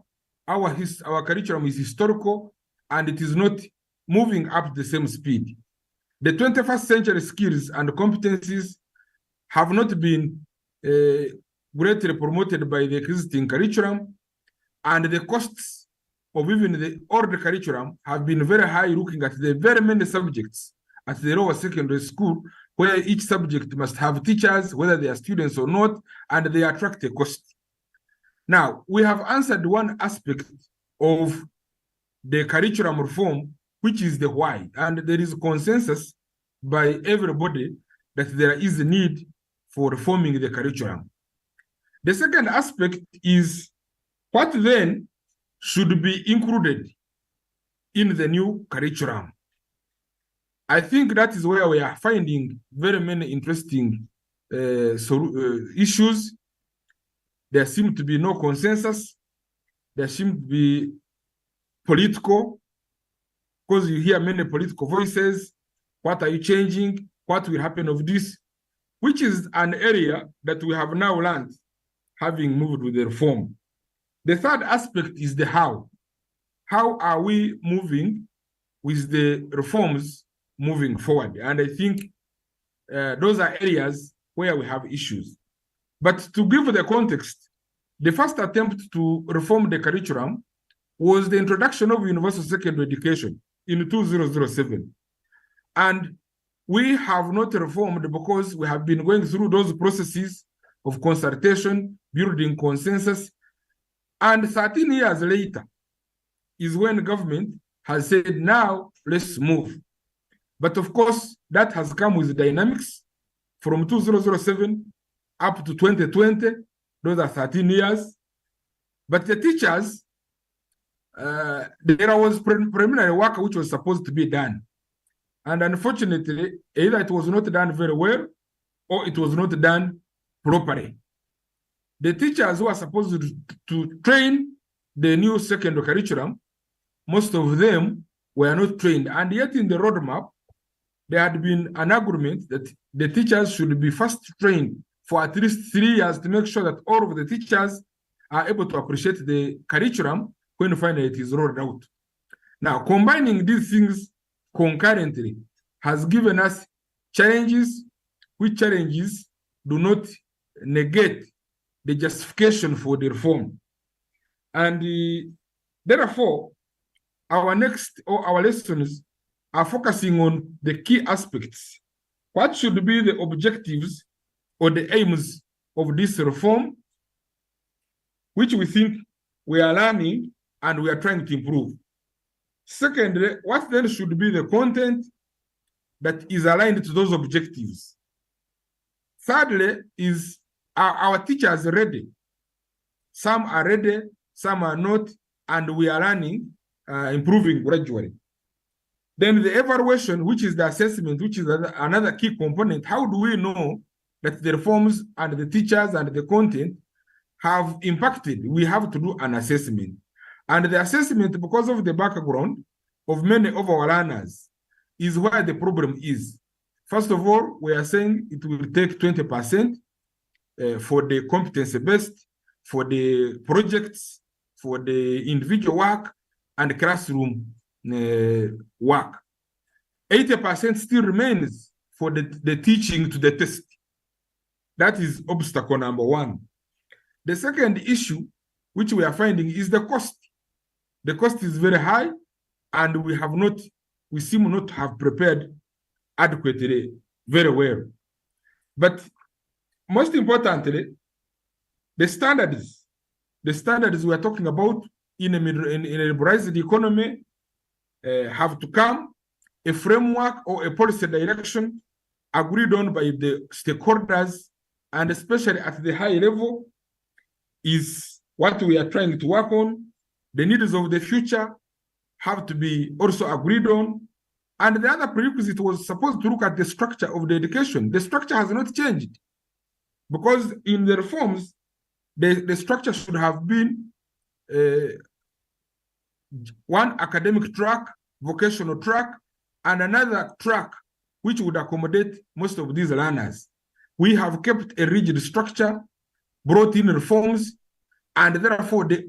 S12: Our curriculum is historical, and it is not moving up the same speed. The 21st century skills and competencies have not been greatly promoted by the existing curriculum, and the costs of even the older curriculum have been very high, looking at the very many subjects at the lower secondary school, where each subject must have teachers, whether they are students or not, and they attract a cost. Now, we have answered one aspect of the curriculum reform, which is the why, and there is consensus by everybody that there is a need for reforming the curriculum. The second aspect is what then should be included in the new curriculum. I think that is where we are finding very many interesting issues. There seems to be no consensus. There seems to be political, because you hear many political voices. What are you changing? What will happen of this? Which is an area that we have now learned, having moved with the reform. The third aspect is the how. How are we moving with the reforms moving forward? And I think those are areas where we have issues. But to give the context, the first attempt to reform the curriculum was the introduction of universal secondary education in 2007. And we have not reformed because we have been going through those processes of consultation, building consensus. And 13 years later is when the government has said, now let's move. But of course, that has come with dynamics from 2007 up to 2020. Those are 13 years. But the teachers, there was preliminary work which was supposed to be done. And unfortunately, either it was not done very well or it was not done properly. The teachers who are supposed to train the new secondary curriculum, most of them were not trained. And yet in the roadmap, there had been an agreement that the teachers should be first trained for at least 3 years to make sure that all of the teachers are able to appreciate the curriculum when finally it is rolled out. Now, combining these things concurrently has given us challenges, which challenges do not negate the justification for the reform. And therefore, our lessons are focusing on the key aspects. What should be the objectives or the aims of this reform, which we think we are learning and we are trying to improve. Secondly, what then should be the content that is aligned to those objectives? Thirdly, is our teachers ready? Some are ready, some are not, and we are learning, improving gradually. Then the evaluation, which is the assessment, which is another key component. How do we know that the reforms and the teachers and the content have impacted? We have to do an assessment. And the assessment, because of the background of many of our learners, is where the problem is. First of all, we are saying it will take 20% for the competency-based, for the projects, for the individual work, and classroom work. 80% still remains for the teaching to the test. That is obstacle number one. The second issue, which we are finding, is the cost. The cost is very high, and we seem not to have prepared adequately, very well. But most importantly, the standards we are talking about in a liberalized economy have to come. A framework or a policy direction agreed on by the stakeholders, and especially at the high level, is what we are trying to work on. The needs of the future have to be also agreed on. And the other prerequisite was supposed to look at the structure of the education. The structure has not changed, because in the reforms, the structure should have been one academic track, vocational track, and another track which would accommodate most of these learners. We have kept a rigid structure, brought in reforms, and therefore the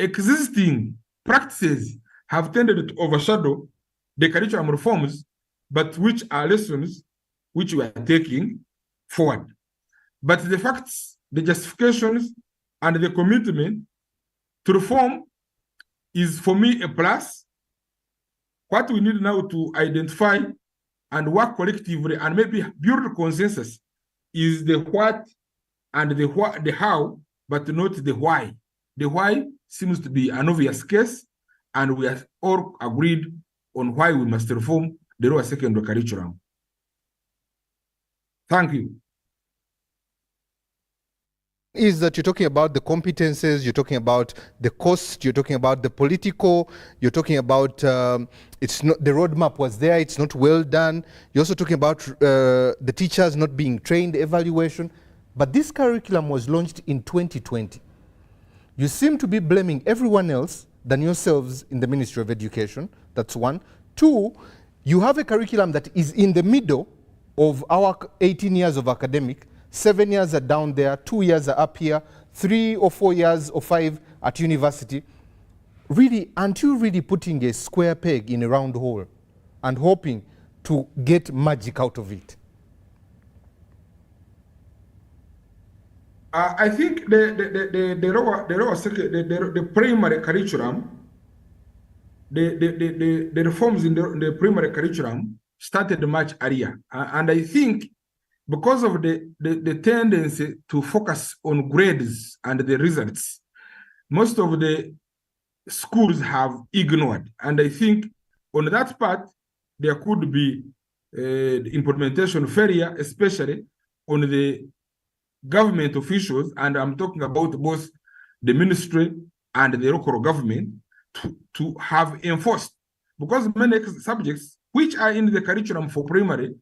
S12: existing practices have tended to overshadow the curriculum reforms, but which are lessons which we are taking forward. But the facts, the justifications, and the commitment to reform is, for me, a plus. What we need now to identify and work collectively and maybe build a consensus is the what and the how, but not the why. The why seems to be an obvious case, and we are all agreed on why we must reform the lower secondary curriculum. Thank you.
S1: Is that you're talking about the competences, you're talking about the cost, you're talking about the political, you're talking about it's not, the roadmap was there, it's not well done. You're also talking about the teachers not being trained, evaluation. But this curriculum was launched in 2020. You seem to be blaming everyone else than yourselves in the Ministry of Education. That's one. Two, you have a curriculum that is in the middle of our 18 years of academic. 7 years are down there, 2 years are up here, 3 or 4 years or 5 at university. Really, aren't you really putting a square peg in a round hole and hoping to get magic out of it?
S12: I think the primary curriculum, the reforms in the primary curriculum started much earlier, and I think because of the tendency to focus on grades and the results, most of the schools have ignored. And I think on that part, there could be the implementation failure, especially on the government officials, and I'm talking about both the ministry and the local government, to have enforced. Because many subjects which are in the curriculum for primary,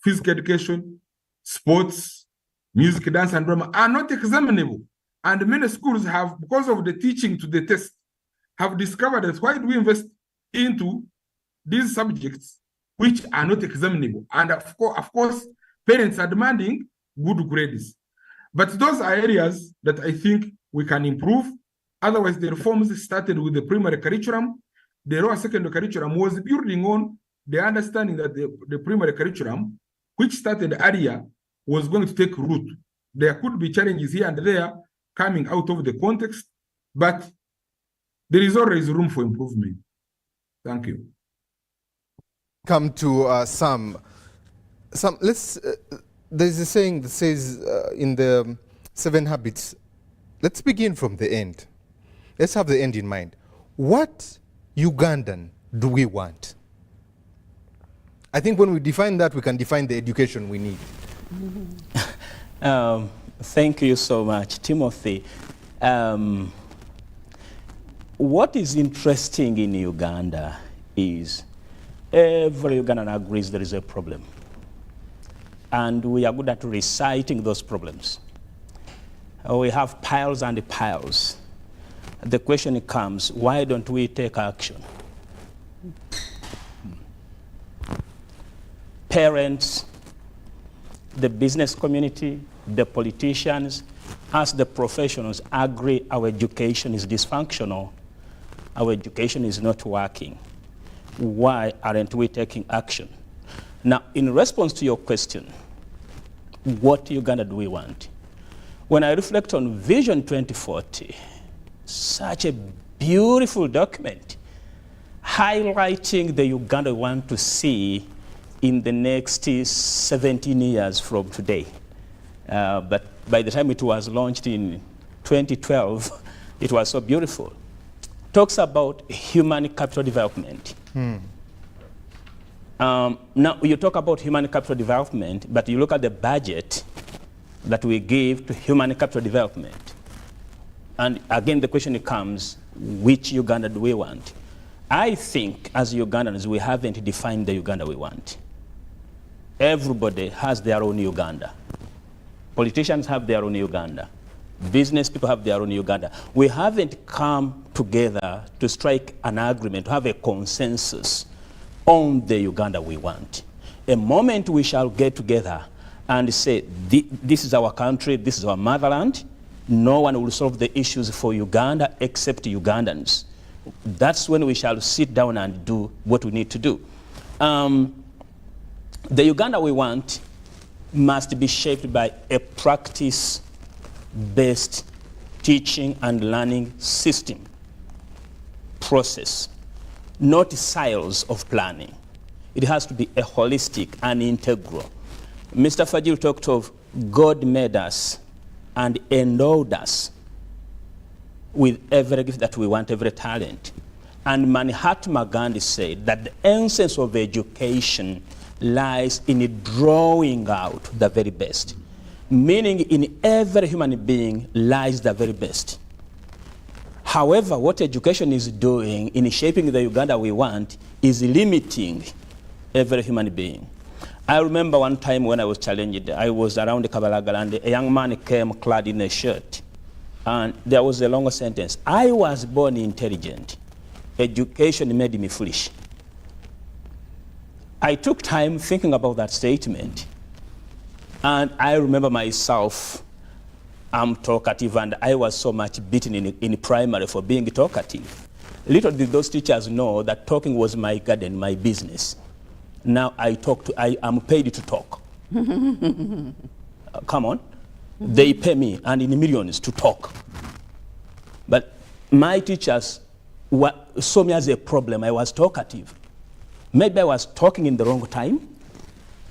S12: physical education, sports, music, dance, and drama, are not examinable. And many schools have, because of the teaching to the test, have discovered that why do we invest into these subjects which are not examinable? And of course, parents are demanding good grades. But those are areas that I think we can improve. Otherwise, the reforms started with the primary curriculum. The lower secondary curriculum was building on the understanding that the primary curriculum, which started earlier, was going to take root. There could be challenges here and there coming out of the context, but there is always room for improvement. Thank you.
S1: Come to Sam. Sam, let's. There's a saying that says in the 7 Habits, let's begin from the end. Let's have the end in mind. What Ugandan do we want? I think when we define that, we can define the education we need.
S13: Thank you so much, Timothy. What is interesting in Uganda is every Ugandan agrees there is a problem. And we are good at reciting those problems. We have piles and piles. The question comes, why don't we take action? Parents, the business community, the politicians, as the professionals agree our education is dysfunctional, our education is not working. why aren't we taking action? Now, in response to your question, what Uganda do we want? When I reflect on Vision 2040, such a beautiful document highlighting the Uganda we want to see in the next 17 years from today. But by the time it was launched in 2012, it was so beautiful. Talks about human capital development. Now, you talk about human capital development, but you look at the budget that we give to human capital development. And again, the question comes, which Uganda do we want? I think, as Ugandans, we haven't defined the Uganda we want. Everybody has their own Uganda. Politicians have their own Uganda. Business people have their own Uganda. We haven't come together to strike an agreement, to have a consensus on the Uganda we want. A moment we shall get together and say, this is our country, this is our motherland, no one will solve the issues for Uganda except Ugandans. That's when we shall sit down and do what we need to do. The Uganda we want must be shaped by a practice-based teaching and learning system, process, not styles of planning. It has to be a holistic and integral. Mr. Fajil talked of God made us and endowed us with every gift that we want, every talent. And Mahatma Gandhi said that the essence of education lies in drawing out the very best. Meaning in every human being lies the very best. However, what education is doing in shaping the Uganda we want is limiting every human being. I remember one time when I was challenged, I was around Kabalaga and a young man came clad in a shirt. And there was a longer sentence. I was born intelligent. Education made me foolish. I took time thinking about that statement. And I remember myself, I'm talkative, and I was so much beaten in primary for being talkative. Little did those teachers know that talking was my garden, my business. Now I am paid to talk. Come on. They pay me, and in millions, to talk. But my teachers saw me as a problem. I was talkative. Maybe I was talking in the wrong time,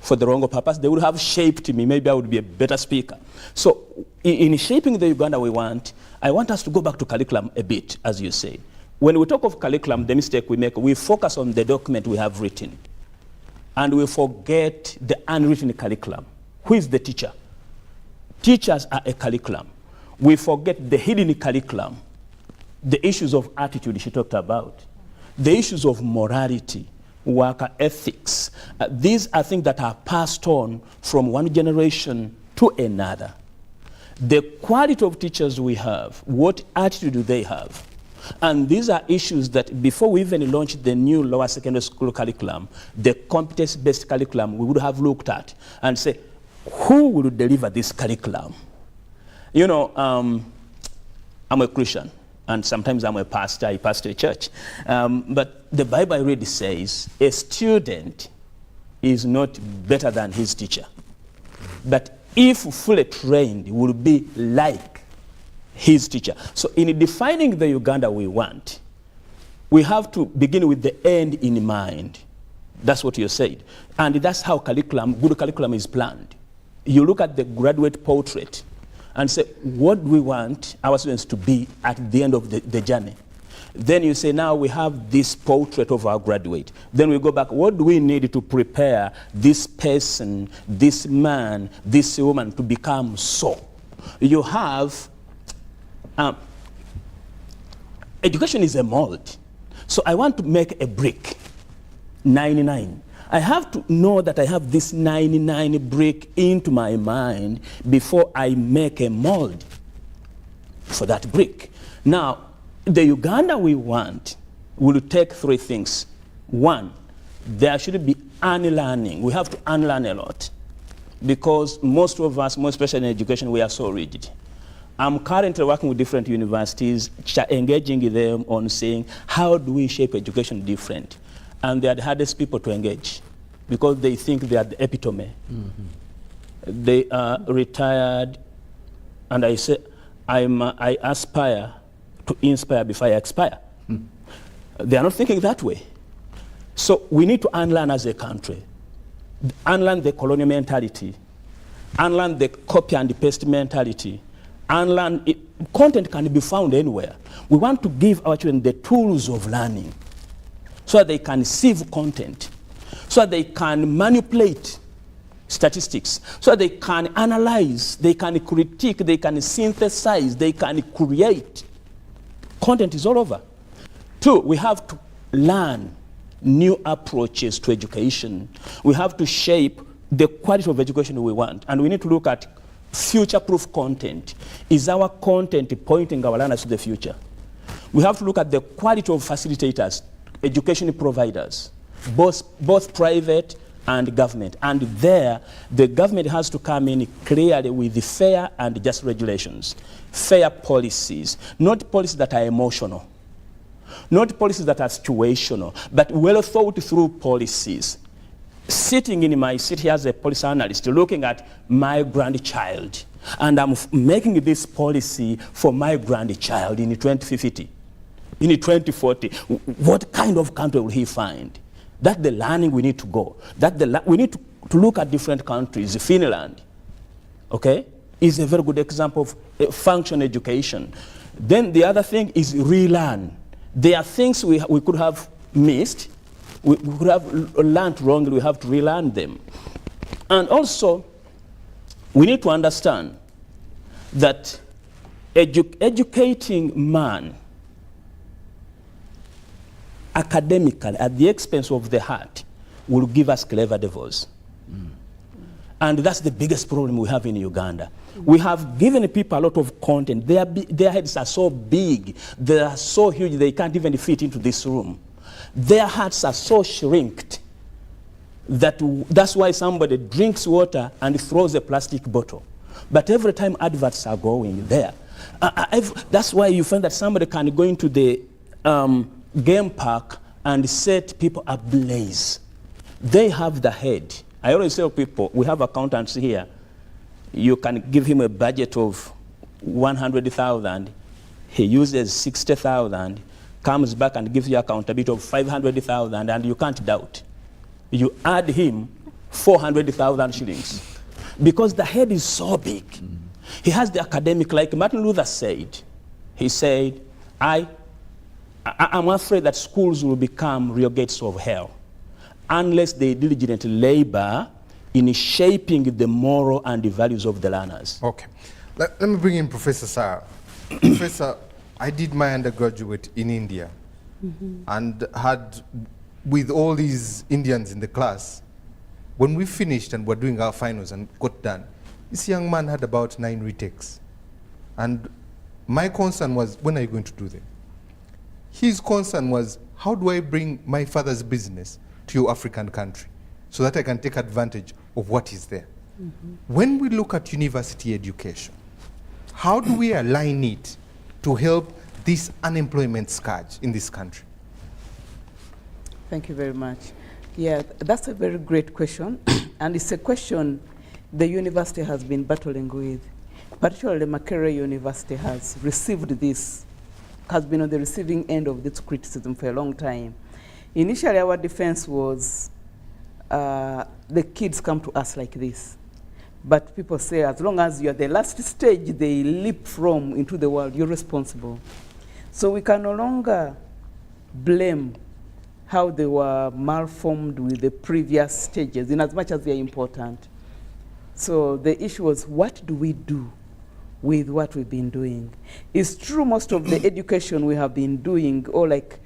S13: for the wrong purpose. They would have shaped me. Maybe I would be a better speaker. So in shaping the Uganda we want, I want us to go back to curriculum a bit, as you say. When we talk of curriculum, the mistake we make, we focus on the document we have written. And we forget the unwritten curriculum. Who is the teacher? Teachers are a curriculum. We forget the hidden curriculum, the issues of attitude she talked about, the issues of morality, worker ethics. These are things that are passed on from one generation to another. The quality of teachers we have, what attitude do they have? And these are issues that before we even launched the new lower secondary school curriculum, the competence-based curriculum, we would have looked at and say, who will deliver this curriculum? You know, I'm a Christian, and sometimes I'm a pastor, I pastor a church. But the Bible really says a student is not better than his teacher. But if fully trained, will be like his teacher. So in defining the Uganda we want, we have to begin with the end in mind. That's what you said. And that's how good curriculum is planned. You look at the graduate portrait and say, what do we want our students to be at the end of the journey? Then you say, now we have this portrait of our graduate. Then we go back, what do we need to prepare this person, this man, this woman to become so? You have, education is a mold. So I want to make a brick, 99. I have to know that I have this 99 brick into my mind before I make a mold for that brick. Now, the Uganda we want will take three things. One, there should be unlearning. We have to unlearn a lot because most of us, more especially in education, we are so rigid. I'm currently working with different universities, engaging them on saying, how do we shape education different? and they are the hardest people to engage because they think they are the epitome. They are retired, and I say, I aspire to inspire before I expire. They are not thinking that way. So we need to unlearn as a country, unlearn the colonial mentality, unlearn the copy and paste mentality, unlearn it. Content can be found anywhere. We want to give our children the tools of learning so that they can sieve content, so that they can manipulate statistics, so that they can analyze, they can critique, they can synthesize, they can create. Content is all over. 2, we have to learn new approaches to education. We have to shape the quality of education we want, and we need to look at future-proof content. Is our content pointing our learners to the future? We have to look at the quality of facilitators, education providers, both private and government. And there, the government has to come in clearly with the fair and just regulations, fair policies, not policies that are emotional, not policies that are situational, but well thought through policies. Sitting in my seat here as a policy analyst, looking at my grandchild, and I'm making this policy for my grandchild in 2050, in 2040. What kind of country will he find? That's the learning we need to go. We need to look at different countries. Finland, okay, is a very good example of function education. Then the other thing is relearn. There are things we could have missed. We could have learned wrongly. We have to relearn them. And also, we need to understand that educating man academically at the expense of the heart will give us clever devils. And that's the biggest problem we have in Uganda. We have given people a lot of content. Their heads are so big, they are so huge, they can't even fit into this room. Their hearts are so shrinked that's why somebody drinks water and throws a plastic bottle. But every time adverts are going there, that's why you find that somebody can go into the game park and set people ablaze. They have the head. I always tell people, we have accountants here. You can give him a budget of 100,000. He uses 60,000, comes back and gives you accountability of 500,000, and you can't doubt. You add him 400,000 shillings. Because the head is so big. He has the academic, like Martin Luther said. He said, I'm afraid that schools will become real gates of hell unless they diligently labor in shaping the moral and the values of the learners.
S1: Okay. Let me bring in Professor Sarah. Professor, I did my undergraduate in India and had, with all these Indians in the class, when we finished and were doing our finals and got done, this young man had about 9 retakes. And my concern was, when are you going to do them? His concern was, how do I bring my father's business to your African country so that I can take advantage of what is there? When we look at university education, how do we align it to help this unemployment scourge in this country?
S2: Thank you very much. Yeah, that's a very great question. And it's a question the university has been battling with. Particularly Makerere University has received this, has been on the receiving end of this criticism for a long time. Initially, our defense was the kids come to us like this. But people say, as long as you're the last stage they leap from into the world, you're responsible. So we can no longer blame how they were malformed with the previous stages, in as much as they're important. So the issue was, what do we do with what we've been doing? It's true most of the education we have been doing, or like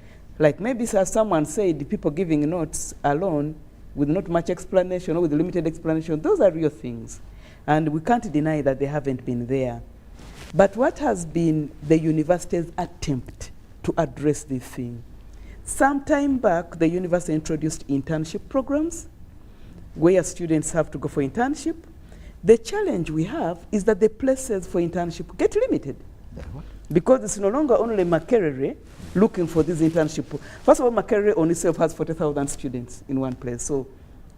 S2: maybe as someone said, people giving notes alone with not much explanation or with limited explanation, those are real things. And we can't deny that they haven't been there. But what has been the university's attempt to address this thing? Some time back, the university introduced internship programs where students have to go for internship. The challenge we have is that the places for internship get limited. because it's no longer only Makerere looking for this internship. First of all, Makerere on itself has 40,000 students in one place, so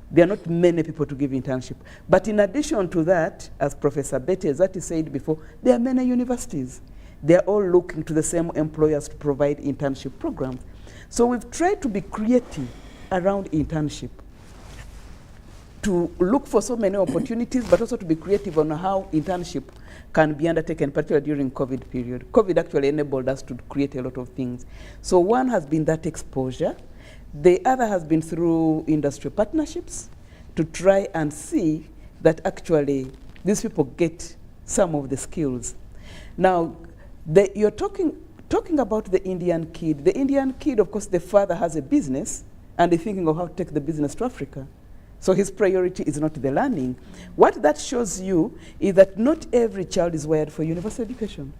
S2: there are not many people to give internship. But in addition to that, as Professor Betty Ezati said before, there are many universities. They are all looking to the same employers to provide internship programs. So we've tried to be creative around internship, to look for so many opportunities, but also to be creative on how internship can be undertaken, particularly during COVID period. COVID actually enabled us to create a lot of things. So one has been that exposure. The other has been through industry partnerships to try and see that actually these people get some of the skills. Now, you're talking about the Indian kid. The Indian kid, of course, the father has a business and they're thinking of how to take the business to Africa. So his priority is not the learning. What that shows you is that not every child is wired for university education.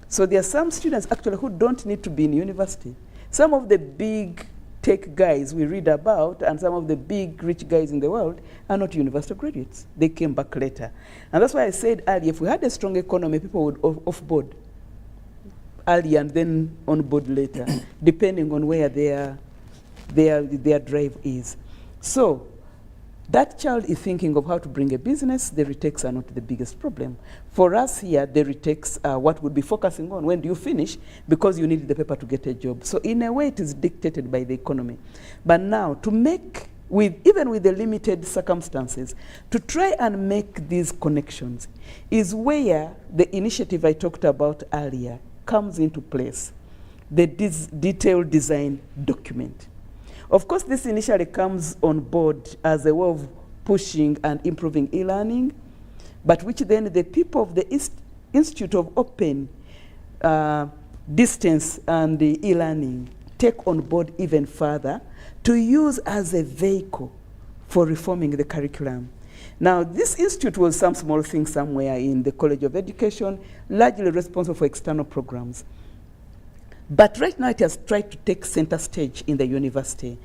S2: So there are some students actually who don't need to be in university. Some of the big tech guys we read about and some of the big rich guys in the world are not university graduates. They came back later. And that's why I said earlier, if we had a strong economy, people would off-board early and then on board later, depending on where their drive is. So that child is thinking of how to bring a business. The retakes are not the biggest problem. For us here, the retakes are what we'll be focusing on. When do you finish? Because you need the paper to get a job. So in a way, it is dictated by the economy. But now, to make, even with the limited circumstances, to try and make these connections is where the initiative I talked about earlier comes into place, the detailed design document. Of course, this initially comes on board as a way of pushing and improving e-learning, but which then the people of the Institute of Open Distance and E-Learning take on board even further to use as a vehicle for reforming the curriculum. Now, this institute was some small thing somewhere in the College of Education, largely responsible for external programs. But right now it has tried to take center stage in the university.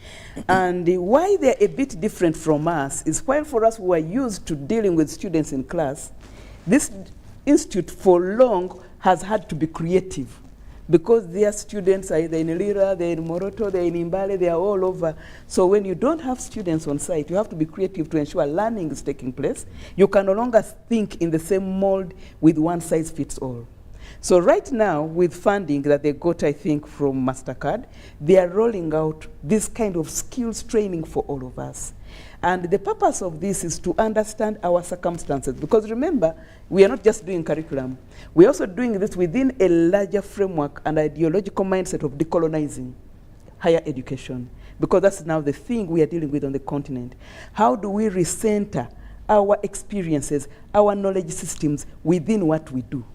S2: And why they're a bit different from us is while for us who are used to dealing with students in class, this institute for long has had to be creative because their students are either in Lira, they're in Moroto, they're in Imbale, they are all over. So when you don't have students on site, you have to be creative to ensure learning is taking place. You can no longer think in the same mold with one size fits all. So right now, with funding that they got, I think, from MasterCard, they are rolling out this kind of skills training for all of us. And the purpose of this is to understand our circumstances. Because remember, we are not just doing curriculum. We're also doing this within a larger framework and ideological mindset of decolonizing higher education. Because that's now the thing we are dealing with on the continent. How do we recenter our experiences, our knowledge systems within what we do?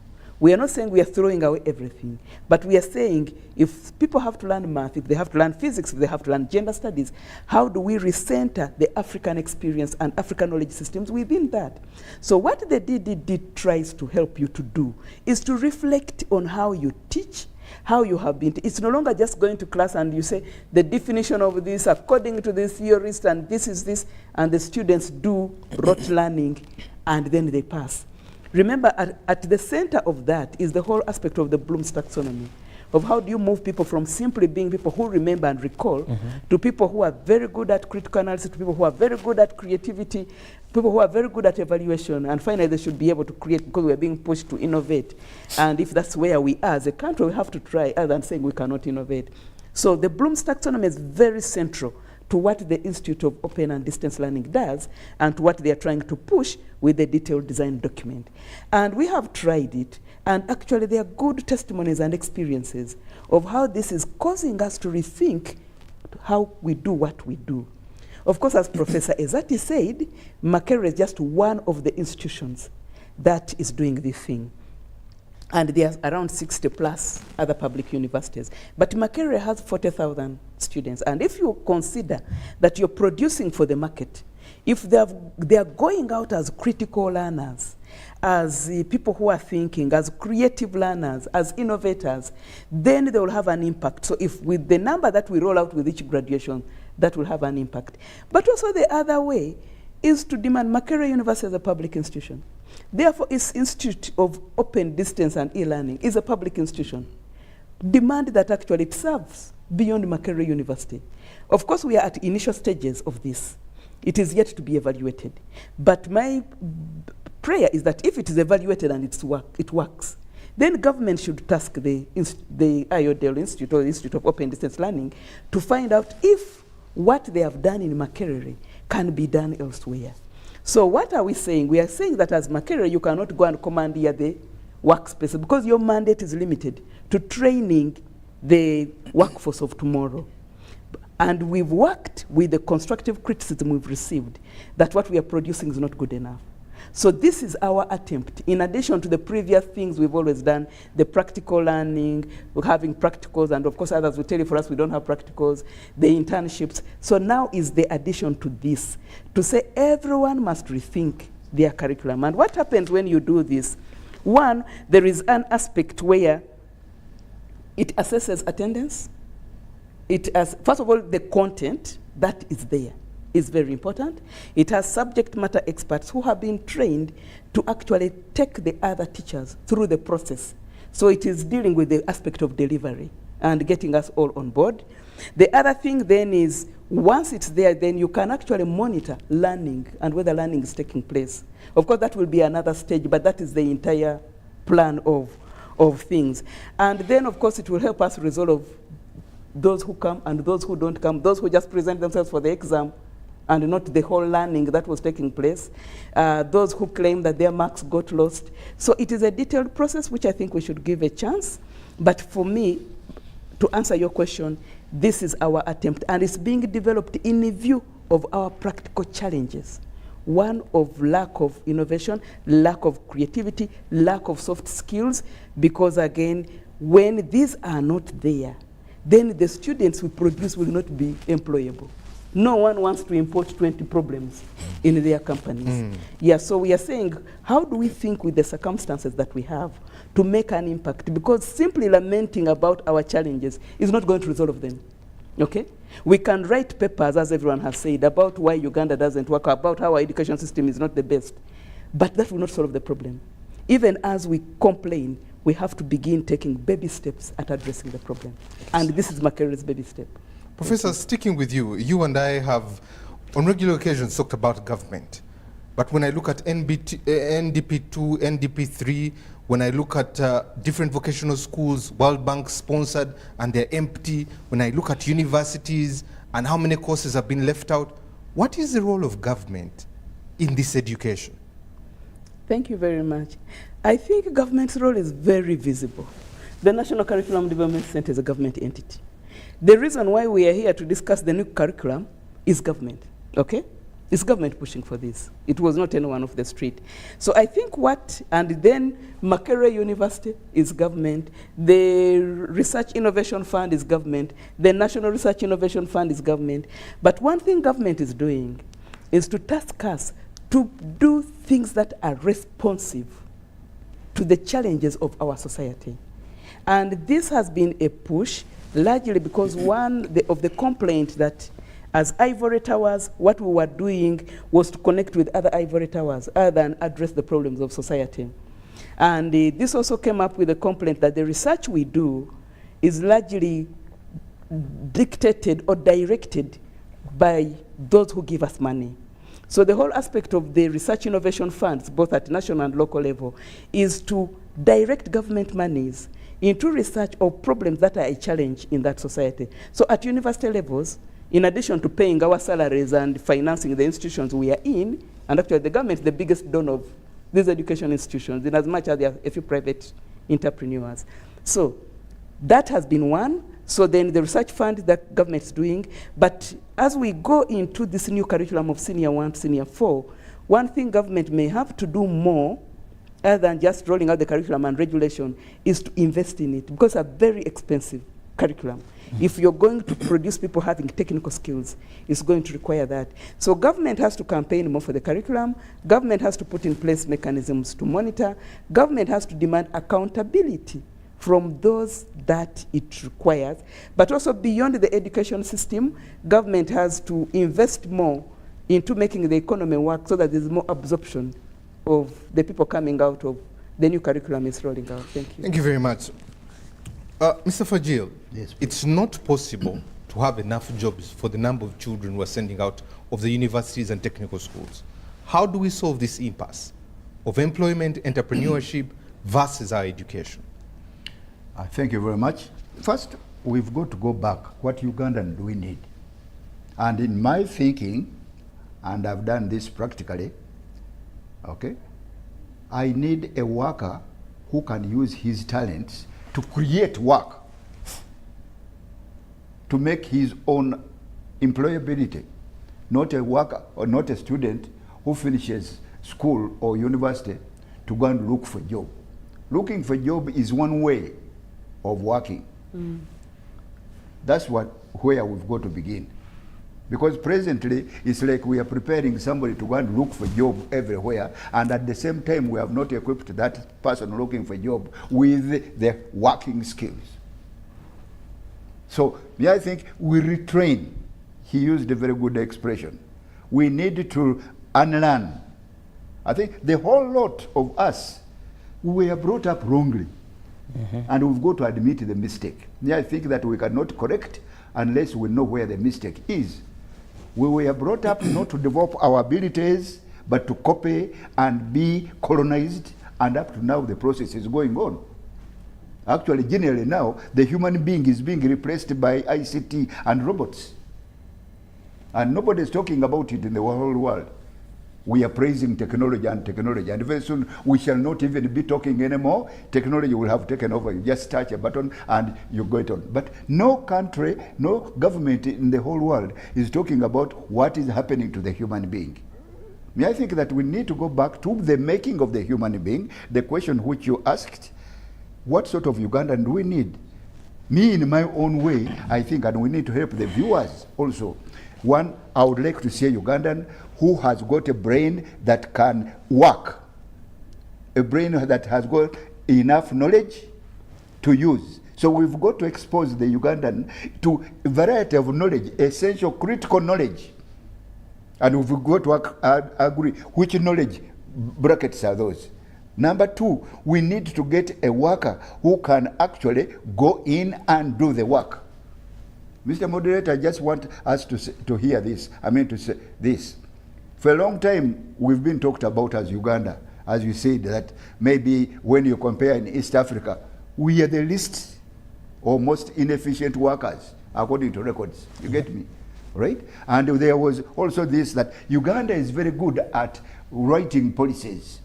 S2: We are not saying we are throwing away everything, but we are saying if people have to learn math, if they have to learn physics, if they have to learn gender studies, how do we recenter the African experience and African knowledge systems within that? So what the DDD tries to help you to do is to reflect on how you teach, how you have been. It's no longer just going to class and you say the definition of this according to this theorist and this is this, and the students do rote learning and then they pass. Remember, at the center of that is the whole aspect of the Bloom's taxonomy, of how do you move people from simply being people who remember and recall to people who are very good at critical analysis, to people who are very good at creativity, people who are very good at evaluation, and finally they should be able to create because we're being pushed to innovate. And if that's where we are as a country, we have to try other than saying we cannot innovate. So the Bloom's taxonomy is very central to what the Institute of Open and Distance Learning does and to what they are trying to push with the detailed design document. And we have tried it, and actually there are good testimonies and experiences of how this is causing us to rethink how we do what we do. Of course, as Professor Ezati said, Makerere is just one of the institutions that is doing this thing. And there's around 60 plus other public universities. But Makerere has 40,000 students. And if you consider that you're producing for the market, if they are going out as critical learners, as people who are thinking, as creative learners, as innovators, then they will have an impact. So if with the number that we roll out with each graduation, that will have an impact. But also the other way is to demand Makerere University as a public institution. Therefore, its Institute of Open Distance and E-Learning is a public institution. Demand that actually it serves beyond Makerere University. Of course, we are at initial stages of this. It is yet to be evaluated. But my prayer is that if it is evaluated and it works, then government should task the IODL Institute or the Institute of Open Distance Learning to find out if what they have done in Makerere can be done elsewhere. So what are we saying? We are saying that as Makerere, you cannot go and commandeer the workspace because your mandate is limited to training the workforce of tomorrow. And we've worked with the constructive criticism we've received that what we are producing is not good enough. So this is our attempt. In addition to the previous things we've always done, the practical learning, we're having practicals, and of course others will tell you for us we don't have practicals, the internships. So now is the addition to this, to say everyone must rethink their curriculum. And what happens when you do this? One, there is an aspect where it assesses attendance. First of all, the content that is there is very important. It has subject matter experts who have been trained to actually take the other teachers through the process. So it is dealing with the aspect of delivery and getting us all on board. The other thing then is, once it's there, then you can actually monitor learning and whether learning is taking place. Of course, that will be another stage, but that is the entire plan of things. And then, of course, it will help us resolve those who come and those who don't come, those who just present themselves for the exam and not the whole learning that was taking place, those who claim that their marks got lost. So it is a detailed process which I think we should give a chance. But for me, to answer your question, this is our attempt, and it's being developed in the view of our practical challenges. One of lack of innovation, lack of creativity, lack of soft skills, because again, when these are not there, then the students we produce will not be employable. No one wants to import 20 problems in their companies. Yeah, so we are saying, how do we think with the circumstances that we have to make an impact? Because simply lamenting about our challenges is not going to resolve them, okay? We can write papers, as everyone has said, about why Uganda doesn't work, about how our education system is not the best, but that will not solve the problem. Even as we complain, we have to begin taking baby steps at addressing the problem. And this is Makerere's baby step.
S1: Professor, sticking with you, you and I have on regular occasions talked about government. But when I look at NDP2, NDP3, when I look at different vocational schools, World Bank sponsored, and they're empty, when I look at universities and how many courses have been left out, what is the role of government in this education?
S2: Thank you very much. I think government's role is very visible. The National Curriculum Development Center is a government entity. The reason why we are here to discuss the new curriculum is government, okay? It's government pushing for this. It was not anyone off the street. So I think and then Makerere University is government, the Research Innovation Fund is government, the National Research Innovation Fund is government. But one thing government is doing is to task us to do things that are responsive to the challenges of our society. And this has been a push, largely because one of the complaints that as ivory towers, what we were doing was to connect with other ivory towers other than address the problems of society. And this also came up with a complaint that the research we do is largely dictated or directed by those who give us money. So the whole aspect of the research innovation funds, both at national and local level, is to direct government monies into research of problems that are a challenge in that society. So at university levels, in addition to paying our salaries and financing the institutions we are in, and actually the government is the biggest donor of these education institutions, in as much as there are a few private entrepreneurs. So that has been one. So then the research fund that government is doing. But as we go into this new curriculum of Senior 1, Senior 4, one thing government may have to do more other than just rolling out the curriculum and regulation is to invest in it, because it's a very expensive curriculum. If you're going to produce people having technical skills, it's going to require that. So government has to campaign more for the curriculum. Government has to put in place mechanisms to monitor. Government has to demand accountability from those that it requires. But also beyond the education system, government has to invest more into making the economy work so that there's more absorption of the people coming out of the new curriculum is rolling out. Thank you.
S1: Thank you very much. Mr. Fajil, yes, it's not possible to have enough jobs for the number of children we're sending out of the universities and technical schools. How do we solve this impasse of employment, entrepreneurship versus our education?
S3: Thank you very much. First, we've got to go back. What Ugandan do we need? And in my thinking, and I've done this practically, okay, I need a worker who can use his talents to create work, to make his own employability. Not a worker or not a student who finishes school or university to go and look for a job. Looking for a job is one way of working. That's where we've got to begin. Because presently, it's like we are preparing somebody to go and look for a job everywhere, and at the same time, we have not equipped that person looking for a job with the working skills. So, I think we retrain. He used a very good expression. We need to unlearn. I think the whole lot of us, we were brought up wrongly. And we've got to admit the mistake. I think that we cannot correct unless we know where the mistake is. We were brought up not to develop our abilities, but to copy and be colonized, and up to now the process is going on. Actually, generally now, the human being is being replaced by ICT and robots. And nobody is talking about it in the whole world. We are praising technology, and very soon we shall not even be talking anymore. Technology will have taken over. You just touch a button and you go it on. But no country, no government in the whole world is talking about what is happening to the human being. I think that we need to go back to the making of the human being, the question which you asked, what sort of Ugandan do we need? Me, in my own way, I think, and we need to help the viewers also. One, I would like to see a Ugandan who has got a brain that can work, a brain that has got enough knowledge to use. So we've got to expose the Ugandan to a variety of knowledge, essential critical knowledge. And we've got to agree which knowledge brackets are those. Number two, we need to get a worker who can actually go in and do the work. Mr. Moderator, I just want us to hear this. To say this. For a long time, we've been talked about as Uganda, as you said, that maybe when you compare in East Africa, we are the least or most inefficient workers, according to records. You get me? Right? And there was also this, that Uganda is very good at writing policies,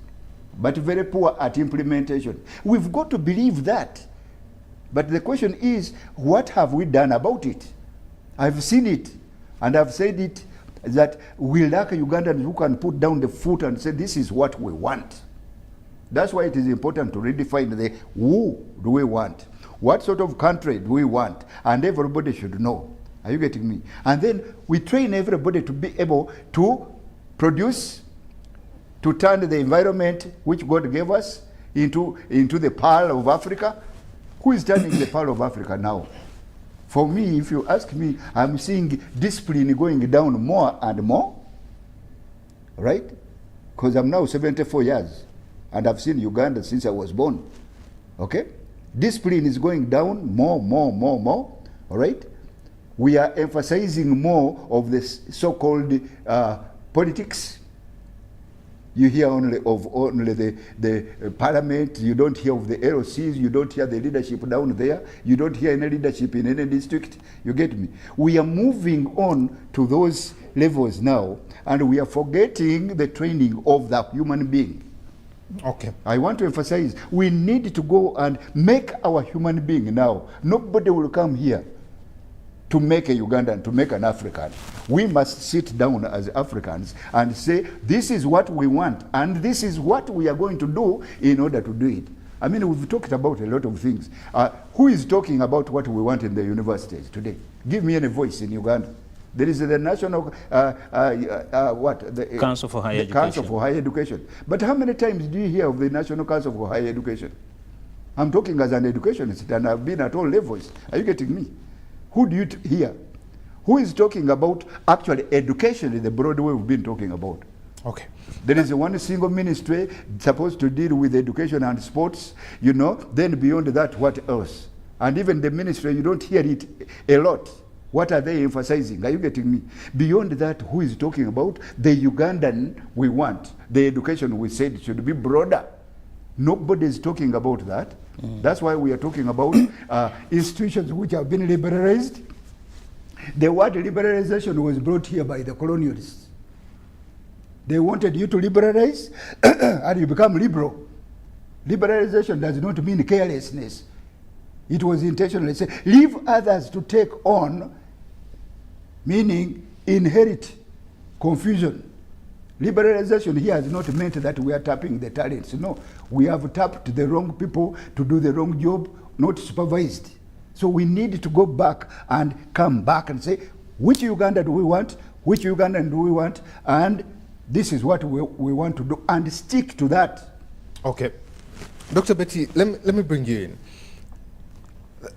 S3: but very poor at implementation. We've got to believe that. But the question is, what have we done about it? I've seen it, and I've said it, that we lack Ugandans who can put down the foot and say, this is what we want. That's why it is important to redefine the who do we want? What sort of country do we want? And everybody should know. Are you getting me? And then we train everybody to be able to produce, to turn the environment which God gave us into the pearl of Africa. Who is turning the pearl of Africa now? For me, if you ask me, I'm seeing discipline going down more and more, right? Because I'm now 74 years, and I've seen Uganda since I was born, okay? Discipline is going down more, all right? We are emphasizing more of this so-called politics. You hear only the parliament, you don't hear of the LOCs, you don't hear the leadership down there, you don't hear any leadership in any district, you get me? We are moving on to those levels now, and we are forgetting the training of the human being.
S1: Okay.
S3: I want to emphasize, we need to go and make our human being now. Nobody will come here to make a Ugandan, to make an African. We must sit down as Africans and say, this is what we want, and this is what we are going to do in order to do it. We've talked about a lot of things. Who is talking about what we want in the universities today? Give me any voice in Uganda. There is the National,
S13: Council for Higher Education.
S3: Council for Higher Education. But how many times do you hear of the National Council for Higher Education? I'm talking as an educationist, and I've been at all levels. Are you getting me? Who do you hear? Who is talking about actually education in the broad way we've been talking about?
S1: Okay.
S3: There is one single ministry supposed to deal with education and sports, you know, then beyond that, what else? And even the ministry, you don't hear it a lot. What are they emphasizing? Are you getting me? Beyond that, who is talking about? The Ugandan we want. The education we said should be broader. Nobody is talking about that. That's why we are talking about institutions which have been liberalized. The word liberalization was brought here by the colonialists. They wanted you to liberalize and you become liberal. Liberalization does not mean carelessness. It was intentionally said, leave others to take on, meaning inherit confusion. Liberalization here has not meant that we are tapping the talents. No, we have tapped the wrong people to do the wrong job, not supervised. So we need to go back and come back and say, which Uganda do we want? Which Ugandan do we want? And this is what we want to do, and stick to that.
S1: Okay. Dr. Betty, let me bring you in.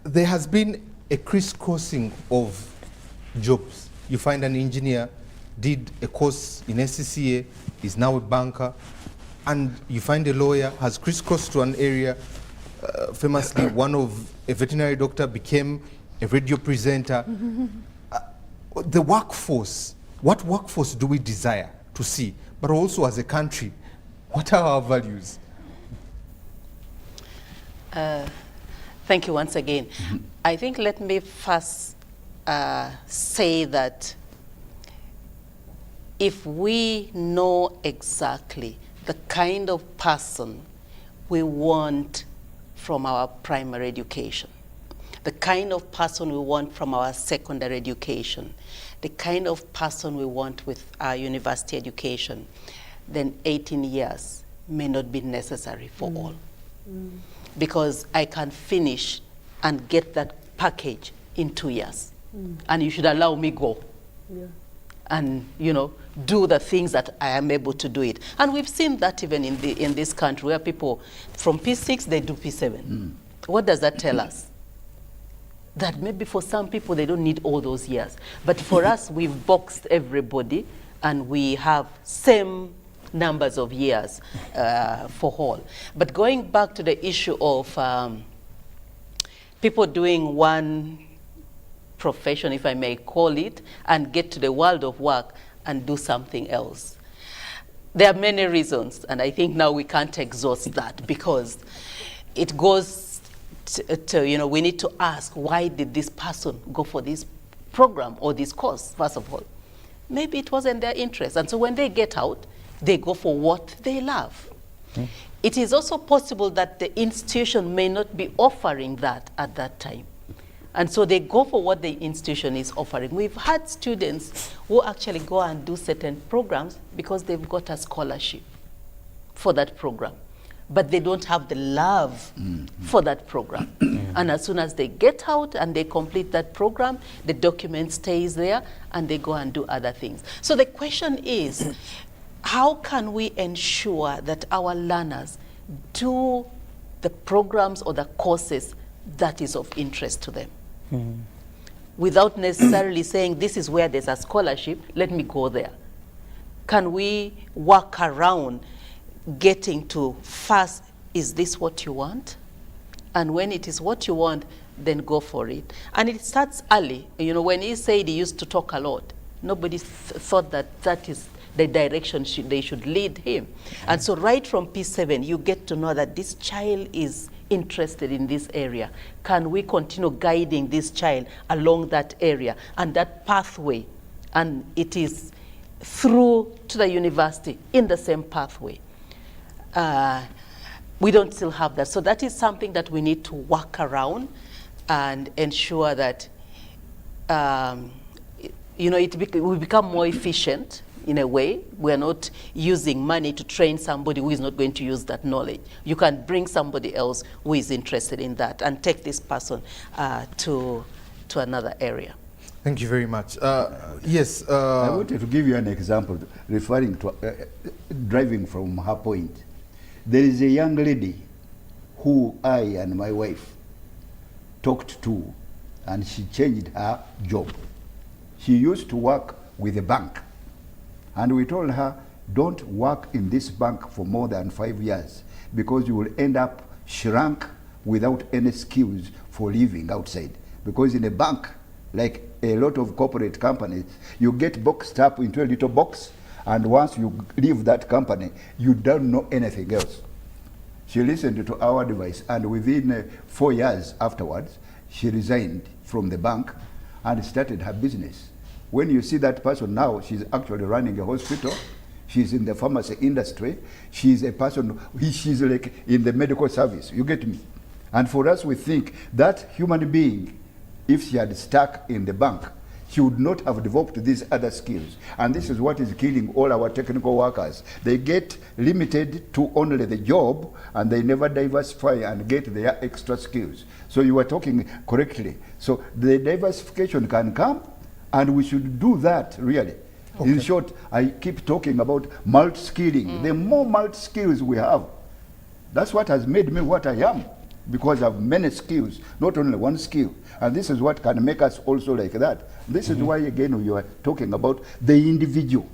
S1: There has been a crisscrossing of jobs. You find an engineer, did a course in SCCA, is now a banker, and you find a lawyer, has crisscrossed to an area, famously a veterinary doctor became a radio presenter. The workforce, what workforce do we desire to see? But also as a country, what are our values?
S11: Thank you once again. I think let me first say that if we know exactly the kind of person we want from our primary education, the kind of person we want from our secondary education, the kind of person we want with our university education, then 18 years may not be necessary for all. Because I can finish and get that package in 2 years. And you should allow me go. And, you know, do the things that I am able to do it. And we've seen that even in this country where people from P6, they do P7. What does that tell us? That maybe for some people, they don't need all those years. But for us, we've boxed everybody and we have same numbers of years for all. But going back to the issue of people doing one profession, if I may call it, and get to the world of work and do something else. There are many reasons, and I think now we can't exhaust that because it goes to you know, we need to ask, why did this person go for this program or this course, first of all? Maybe it wasn't their interest. And so when they get out, they go for what they love. It is also possible that the institution may not be offering that at that time. And so they go for what the institution is offering. We've had students who actually go and do certain programs because they've got a scholarship for that program, but they don't have the love for that program. And as soon as they get out and they complete that program, the document stays there and they go and do other things. So the question is, how can we ensure that our learners do the programs or the courses that is of interest to them? Without necessarily saying, this is where there's a scholarship, let me go there. Can we work around getting to first, is this what you want? And when it is what you want, then go for it. And it starts early. You know, when he said he used to talk a lot, nobody thought that that is the direction they should lead him. And so right from P7, you get to know that this child is interested in this area. Can we continue guiding this child along that area and that pathway? And it is through to the university in the same pathway. We don't still have that. So that is something that we need to work around and ensure that you know, we become more efficient in a way. We're not using money to train somebody who is not going to use that knowledge. You can bring somebody else who is interested in that and take this person to another area.
S1: Thank you very much. Yes.
S3: I wanted to give you an example referring to driving from her point. There is a young lady who I and my wife talked to, and she changed her job. She used to work with a bank. And we told her, don't work in this bank for more than 5 years, because you will end up shrunk without any skills for living outside. Because in a bank, like a lot of corporate companies, you get boxed up into a little box, and once you leave that company, you don't know anything else. She listened to our advice, and within 4 years afterwards, she resigned from the bank and started her business. When you see that person now, she's actually running a hospital. She's in the pharmacy industry. She's a person, she's like in the medical service. You get me? And for us, we think that human being, if she had stuck in the bank, she would not have developed these other skills. And this is what is killing all our technical workers. They get limited to only the job, and they never diversify and get their extra skills. So you were talking correctly. So the diversification can come, and we should do that really. Okay. In short, I keep talking about multi-skilling. The more multi-skills we have, that's what has made me what I am, because I have many skills, not only one skill. And this is what can make us also like that. This is why, again, you are talking about the individual.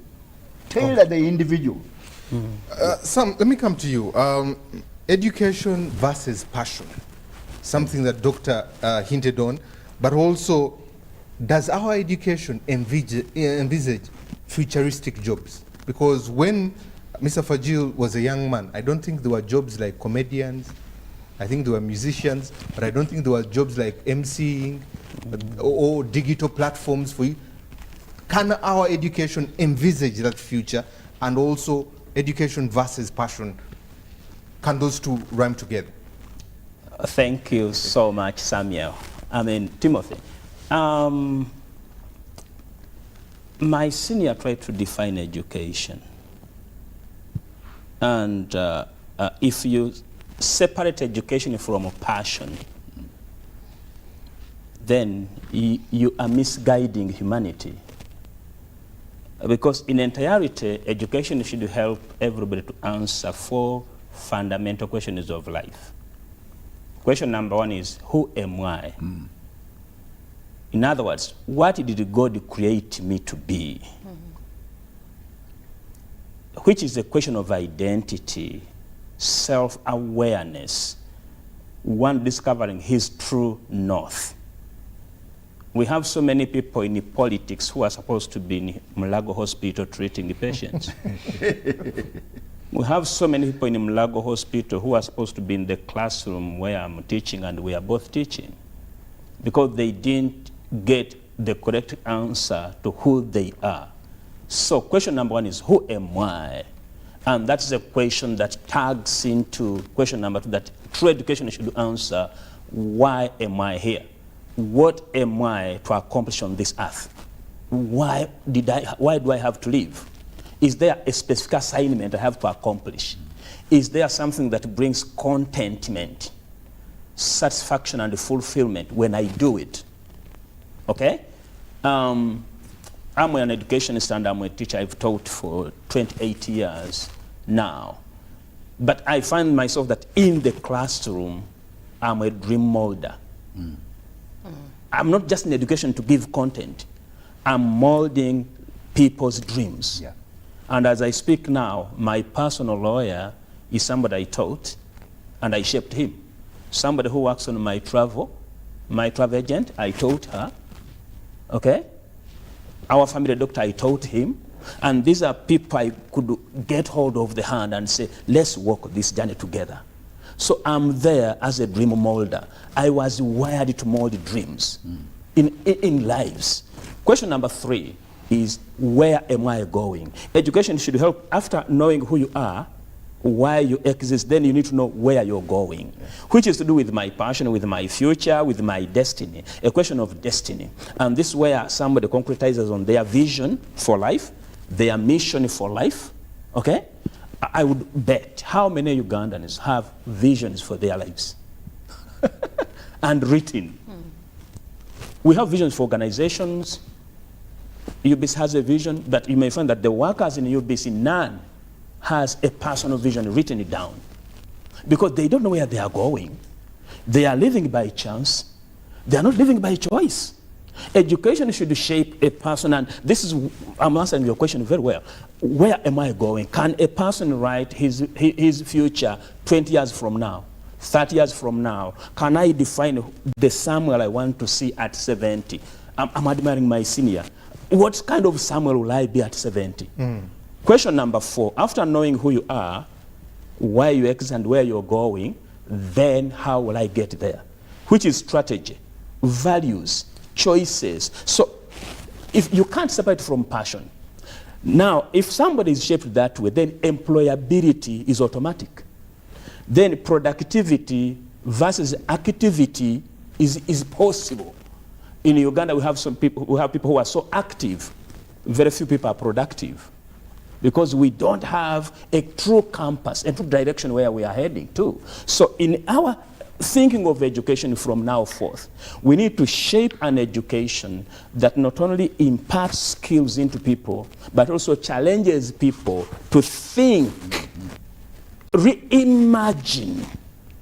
S3: Tailor the individual.
S1: Sam, let me come to you. Education versus passion, something that Doctor hinted on, but also, does our education envisage futuristic jobs? Because when Mr. Fajil was a young man, I don't think there were jobs like comedians. I think there were musicians, but I don't think there were jobs like emceeing or digital platforms for you. Can our education envisage that future? And also, education versus passion, can those two rhyme together?
S13: Thank you so much, Samuel. I mean, Timothy. My senior tried to define education. And if you separate education from passion, then you are misguiding humanity. Because in entirety, education should help everybody to answer 4 fundamental questions of life. Question number 1 is, who am I? In other words, what did God create me to be? Which is a question of identity, self-awareness, one discovering his true north. We have so many people in politics who are supposed to be in Mulago Hospital treating the patients. We have so many people in Mulago Hospital who are supposed to be in the classroom where I'm teaching and we are both teaching, because they didn't get the correct answer to who they are. So question number 1 is, who am I? And that's a question that tags into question number 2, that true education should answer, why am I here? What am I to accomplish on this earth? Why do I have to live? Is there a specific assignment I have to accomplish? Is there something that brings contentment, satisfaction, and fulfillment when I do it? Okay? I'm an educationist and I'm a teacher. I've taught for 28 years now. But I find myself that in the classroom, I'm a dream molder. I'm not just in education to give content. I'm molding people's dreams. Yeah. And as I speak now, my personal lawyer is somebody I taught, and I shaped him. Somebody who works on my travel agent, I taught her. Okay? Our family doctor, I taught him. And these are people I could get hold of the hand and say, let's walk this journey together. So I'm there as a dream molder. I was wired to mold dreams in lives. Question number 3 is, where am I going? Education should help, after knowing who you are, why you exist, then you need to know where you're going, which is to do with my passion, with my future, with my destiny, a question of destiny. And this is where somebody concretizes on their vision for life, their mission for life, okay? I would bet how many Ugandans have visions for their lives and written. We have visions for organizations. UBC has a vision, but you may find that the workers in UBC, none has a personal vision written it down, because they don't know where they are going. They are living by chance. They are not living by choice. Education should shape a person, and this is, I'm answering your question very well. Where am I going? Can a person write his future 20 years from now, 30 years from now? Can I define the Samuel I want to see at 70? I'm admiring my senior. What kind of Samuel will I be at 70? Question number 4, after knowing who you are, where you exist and where you're going, then how will I get there? Which is strategy, values, choices. So if you can't separate from passion. Now, if somebody is shaped that way, then employability is automatic. Then productivity versus activity is possible. In Uganda, we have people who are so active. Very few people are productive because we don't have a true compass, a true direction where we are heading to. So in our thinking of education from now forth, we need to shape an education that not only imparts skills into people, but also challenges people to think, reimagine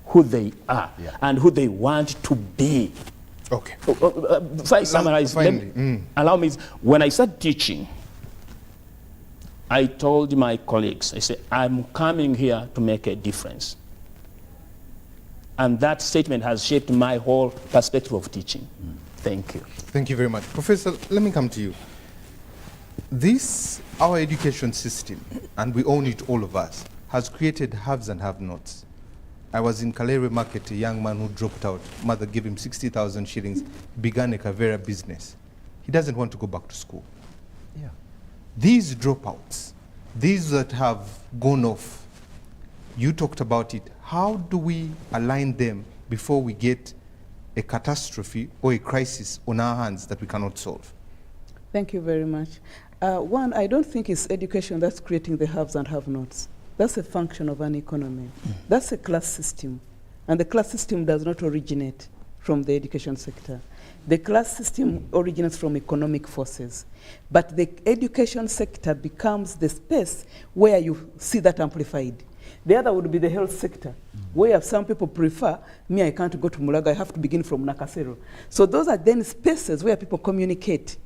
S13: who they are and who they want to be.
S1: Okay.
S13: If I summarize, allow me, when I started teaching, I told my colleagues, I said, I'm coming here to make a difference. And that statement has shaped my whole perspective of teaching. Thank you.
S1: Thank you very much. Professor, let me come to you. This, our education system, and we own it, all of us, has created haves and have-nots. I was in Kalere Market, a young man who dropped out. Mother gave him 60,000 shillings, began a Kavera business. He doesn't want to go back to school.
S14: Yeah.
S1: These dropouts, these that have gone off, you talked about it. How do we align them before we get a catastrophe or a crisis on our hands that we cannot solve?
S2: Thank you very much. One, I don't think it's education that's creating the haves and have-nots. That's a function of an economy. That's a class system. And the class system does not originate from the education sector. The class system originates from economic forces. But the education sector becomes the space where you see that amplified. The other would be the health sector, where some people prefer, me, I can't go to Mulago, I have to begin from Nakasero. So those are then spaces where people communicate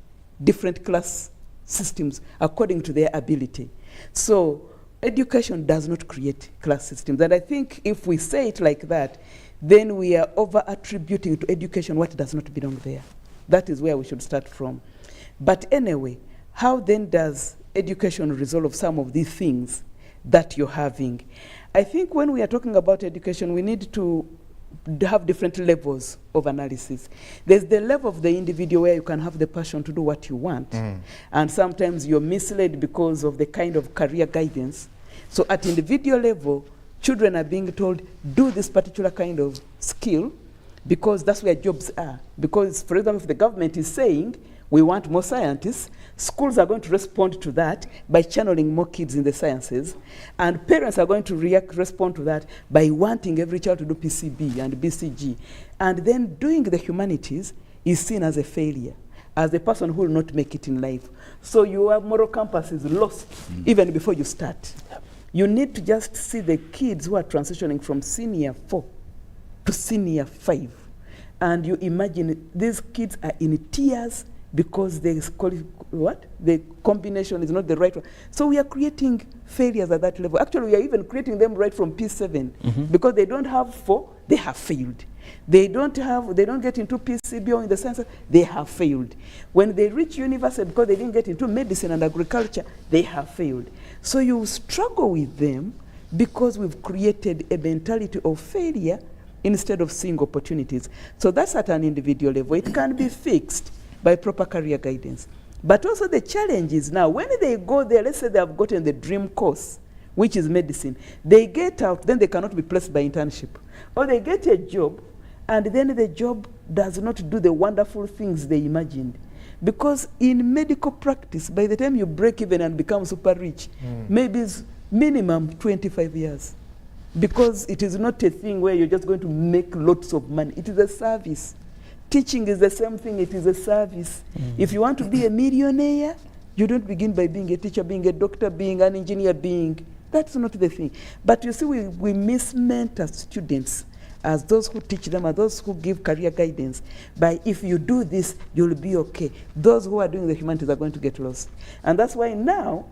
S2: different class systems according to their ability. So education does not create class systems. And I think if we say it like that, then we are over-attributing to education what does not belong there. That is where we should start from. But anyway, how then does education resolve some of these things that you're having? I think when we are talking about education, we need to have different levels of analysis. There's the level of the individual where you can have the passion to do what you want. And sometimes you're misled because of the kind of career guidance. So at individual level, children are being told, do this particular kind of skill because that's where jobs are. Because, for example, if the government is saying, we want more scientists, schools are going to respond to that by channeling more kids in the sciences, and parents are going to respond to that by wanting every child to do PCB and BCG. And then doing the humanities is seen as a failure, as a person who will not make it in life. So your moral compass is lost even before you start. You need to just see the kids who are transitioning from senior 4 to senior 5. And you imagine these kids are in tears because the combination is not the right one. So we are creating failures at that level. Actually, we are even creating them right from P7 because they don't have 4, they have failed. They don't get into PCB or in the sciences, they have failed. When they reach university because they didn't get into medicine and agriculture, they have failed. So you struggle with them because we've created a mentality of failure instead of seeing opportunities. So that's at an individual level. It can be fixed by proper career guidance. But also the challenge is now, when they go there, let's say they have gotten the dream course, which is medicine, they get out, then they cannot be placed by internship. Or they get a job, and then the job does not do the wonderful things they imagined. Because in medical practice, by the time you break even and become super rich, maybe it's minimum 25 years. Because it is not a thing where you're just going to make lots of money. It is a service. Teaching is the same thing, it is a service. If you want to be a millionaire, you don't begin by being a teacher, being a doctor, being an engineer, that's not the thing. But you see, we mismentor students as those who teach them, as those who give career guidance, by if you do this, you'll be okay. Those who are doing the humanities are going to get lost. And that's why now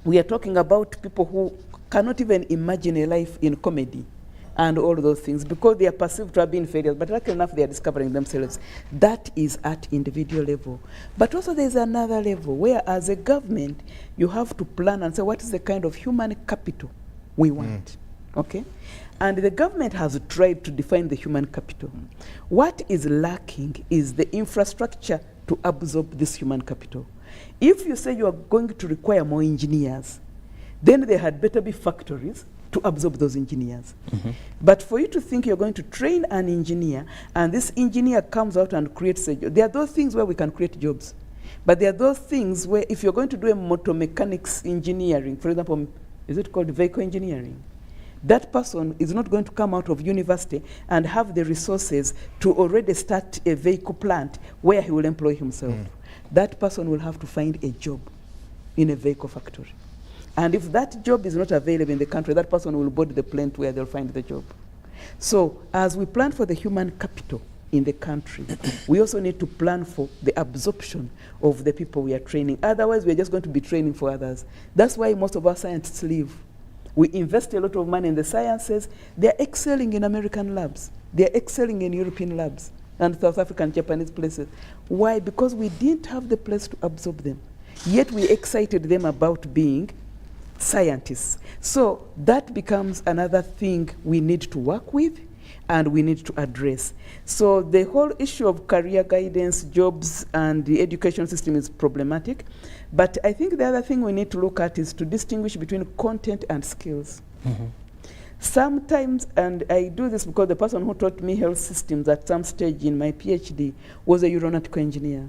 S2: we are talking about people who cannot even imagine a life in comedy and all those things because they are perceived to have been failures, but luckily enough they are discovering themselves. That is at individual level. But also there's another level where as a government you have to plan and say what is the kind of human capital we want, okay? And the government has tried to define the human capital. What is lacking is the infrastructure to absorb this human capital. If you say you are going to require more engineers, then there had better be factories to absorb those engineers. But for you to think you're going to train an engineer and this engineer comes out and creates a job, there are those things where we can create jobs. But there are those things where if you're going to do a motor mechanics engineering, for example, is it called vehicle engineering? That person is not going to come out of university and have the resources to already start a vehicle plant where he will employ himself. That person will have to find a job in a vehicle factory. And if that job is not available in the country, that person will board the plane to where they'll find the job. So as we plan for the human capital in the country, we also need to plan for the absorption of the people we are training. Otherwise, we're just going to be training for others. That's why most of our scientists leave. We invest a lot of money in the sciences. They're excelling in American labs. They're excelling in European labs and South African, Japanese places. Why? Because we didn't have the place to absorb them. Yet we excited them about being scientists. So that becomes another thing we need to work with and we need to address. So the whole issue of career guidance, jobs, and the education system is problematic. But I think the other thing we need to look at is to distinguish between content and skills. Sometimes, and I do this because the person who taught me health systems at some stage in my PhD was a aeronautical engineer.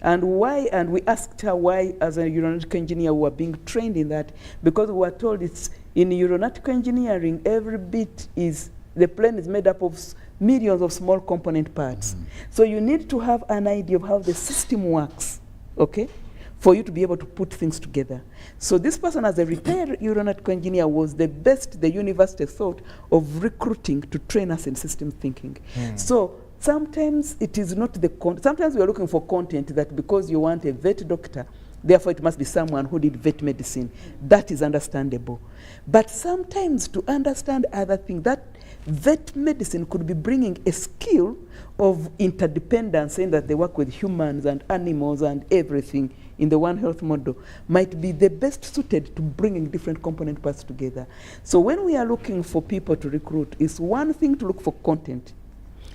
S2: And why, and we asked her why as an aeronautical engineer we were being trained in that, because we were told it's in aeronautical engineering, every bit is, the plane is made up of millions of small component parts. So you need to have an idea of how the system works, okay, for you to be able to put things together. So this person as a retired aeronautical engineer was the best the university thought of recruiting to train us in system thinking. So sometimes it is not the content. Sometimes we are looking for content that because you want a vet doctor, therefore it must be someone who did vet medicine. That is understandable. But sometimes to understand other things, that vet medicine could be bringing a skill of interdependence, saying that they work with humans and animals and everything in the One Health model, might be the best suited to bringing different component parts together. So when we are looking for people to recruit, it's one thing to look for content.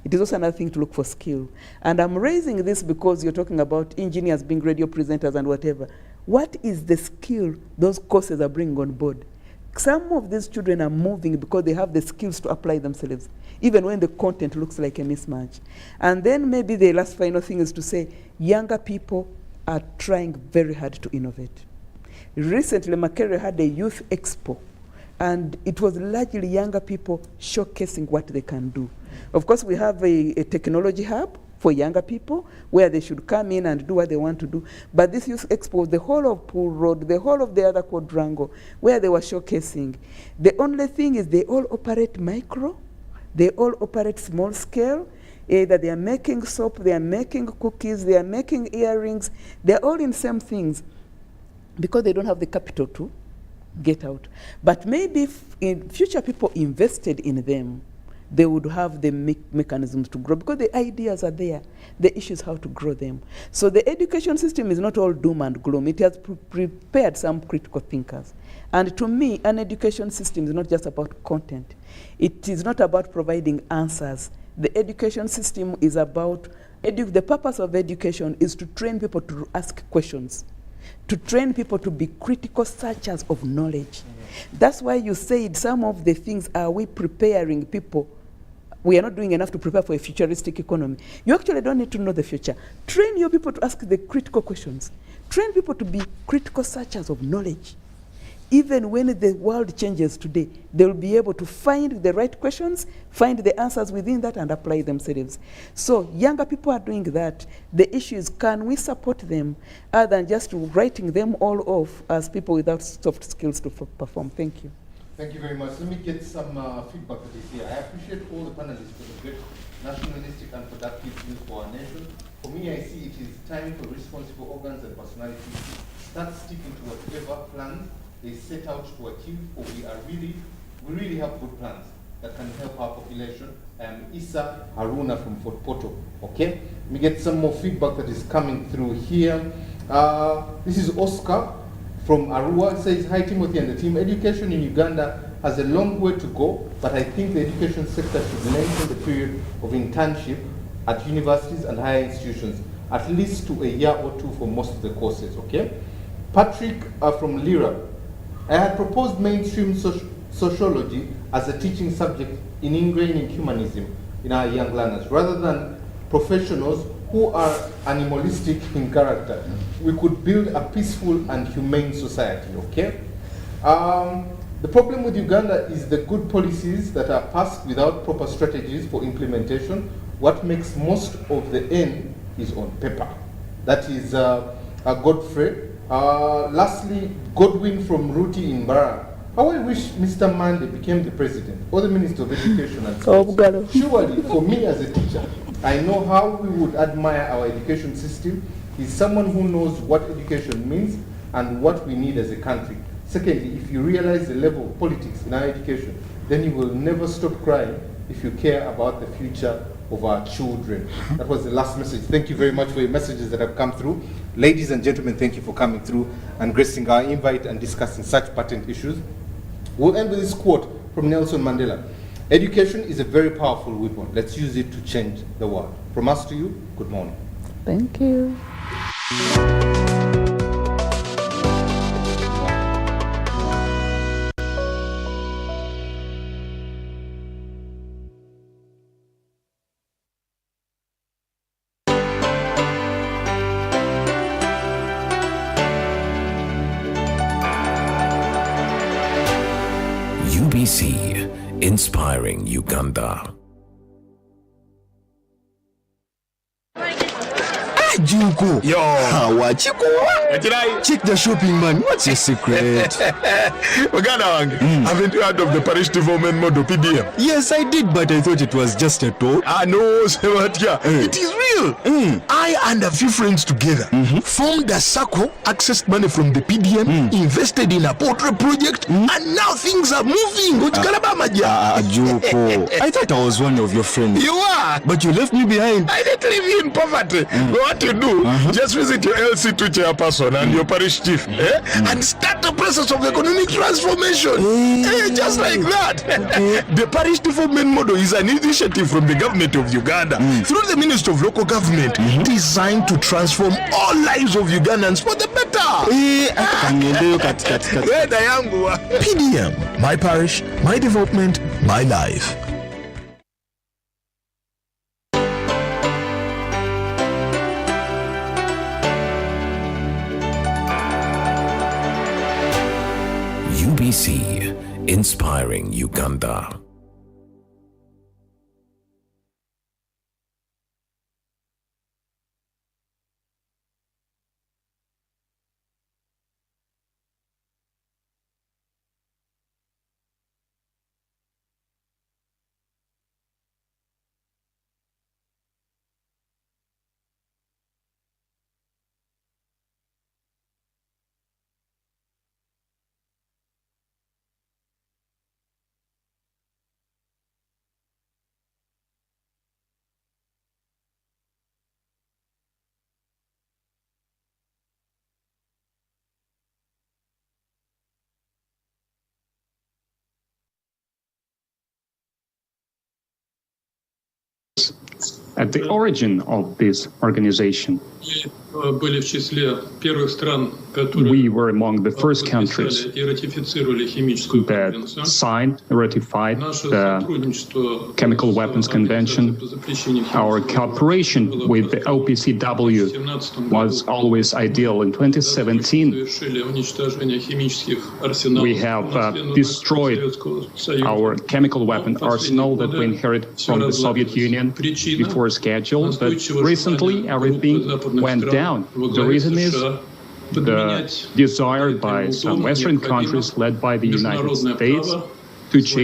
S2: It is also another thing to look for skill. And I'm raising this because you're talking about engineers being radio presenters and whatever. What is the skill those courses are bringing on board? Some of these children are moving because they have the skills to apply themselves, even when the content looks like a mismatch. And then maybe the last final thing is to say, younger people are trying very hard to innovate. Recently, Makerere had a youth expo, and it was largely younger people showcasing what they can do. Of course, we have a technology hub for younger people where they should come in and do what they want to do. But this youth expo, the whole of Pool Road, the whole of the other quadrangle, where they were showcasing, the only thing is they all operate micro, they all operate small scale, either they are making soap, they are making cookies, they are making earrings, they're all in same things because they don't have the capital to get out. But maybe if in future people invested in them, they would have the mechanisms to grow because the ideas are there. The issue is how to grow them. So the education system is not all doom and gloom. It has prepared some critical thinkers. And to me, an education system is not just about content. It is not about providing answers. The education system is about, the purpose of education is to train people to ask questions, to train people to be critical searchers of knowledge. That's why you said some of the things, are we preparing people? We are not doing enough to prepare for a futuristic economy. You actually don't need to know the future. Train your people to ask the critical questions. Train people to be critical searchers of knowledge. Even when the world changes today, they will be able to find the right questions, find the answers within that, and apply themselves. So younger people are doing that. The issue is, can we support them other than just writing them all off as people without soft skills to perform? Thank you.
S1: Thank you very much. Let me get some feedback that is here. I appreciate all the panelists for the great nationalistic and productive views for our nation. For me, I see it is time for responsible organs and personalities to start sticking to whatever plans they set out to achieve, for we really have good plans that can help our population. Issa Haruna from Fort Portal. Okay, let me get some more feedback that is coming through here. This is Oscar from Arua. It says, hi Timothy and the team. Education in Uganda has a long way to go, but I think the education sector should lengthen the period of internship at universities and higher institutions, at least to a year or two for most of the courses, okay? Patrick from Lira. I had proposed mainstream sociology as a teaching subject in ingraining humanism in our young learners, rather than professionals who are animalistic in character. We could build a peaceful and humane society, okay? The problem with Uganda is the good policies that are passed without proper strategies for implementation. What makes most of the end is on paper. That is Godfrey. Lastly, Godwin from Ruti in Bara. How I wish Mr. Mande became the president or the Minister of Education and Sports. Surely, for me as a teacher, I know how we would admire our education system. He's someone who knows what education means and what we need as a country. Secondly, if you realize the level of politics in our education, then you will never stop crying if you care about the future of our children. That was the last message. Thank you very much for your messages that have come through. Ladies and gentlemen, thank you for coming through and gracing our invite and discussing such patent issues. We'll end with this quote from Nelson Mandela. Education is a very powerful weapon. Let's use it to change the world. From us to you, good morning.
S2: Thank you.
S14: UBC, inspiring Uganda.
S15: Junko. Yo. Check the shopping, man. What's your secret? Haven't you heard of the Parish Development Model, PDM? Yes, I did, but I thought it was just a talk. No, Sebatia. It is real. I and a few friends together formed a circle, accessed money from the PDM, invested in a portrait project, and now things are moving. Junko. I thought I was one of your friends. You are. But you left me behind. I didn't leave you in poverty. What you do, just visit your LC2 chairperson and your parish chief and start the process of economic transformation. Just like that. The Parish Development Model is an initiative from the government of Uganda through the Ministry of Local Government designed to transform all lives of Ugandans for the better. PDM, my parish, my development, my life.
S14: UBC, inspiring Uganda.
S16: At the origin of this organization, we were among the first countries that signed, ratified the Chemical Weapons Convention. Our cooperation with the OPCW was always ideal. In 2017, we have destroyed our chemical weapon arsenal that we inherited from the Soviet Union before schedule, but recently everything went down. The reason is the desire by some Western countries led by the United States to change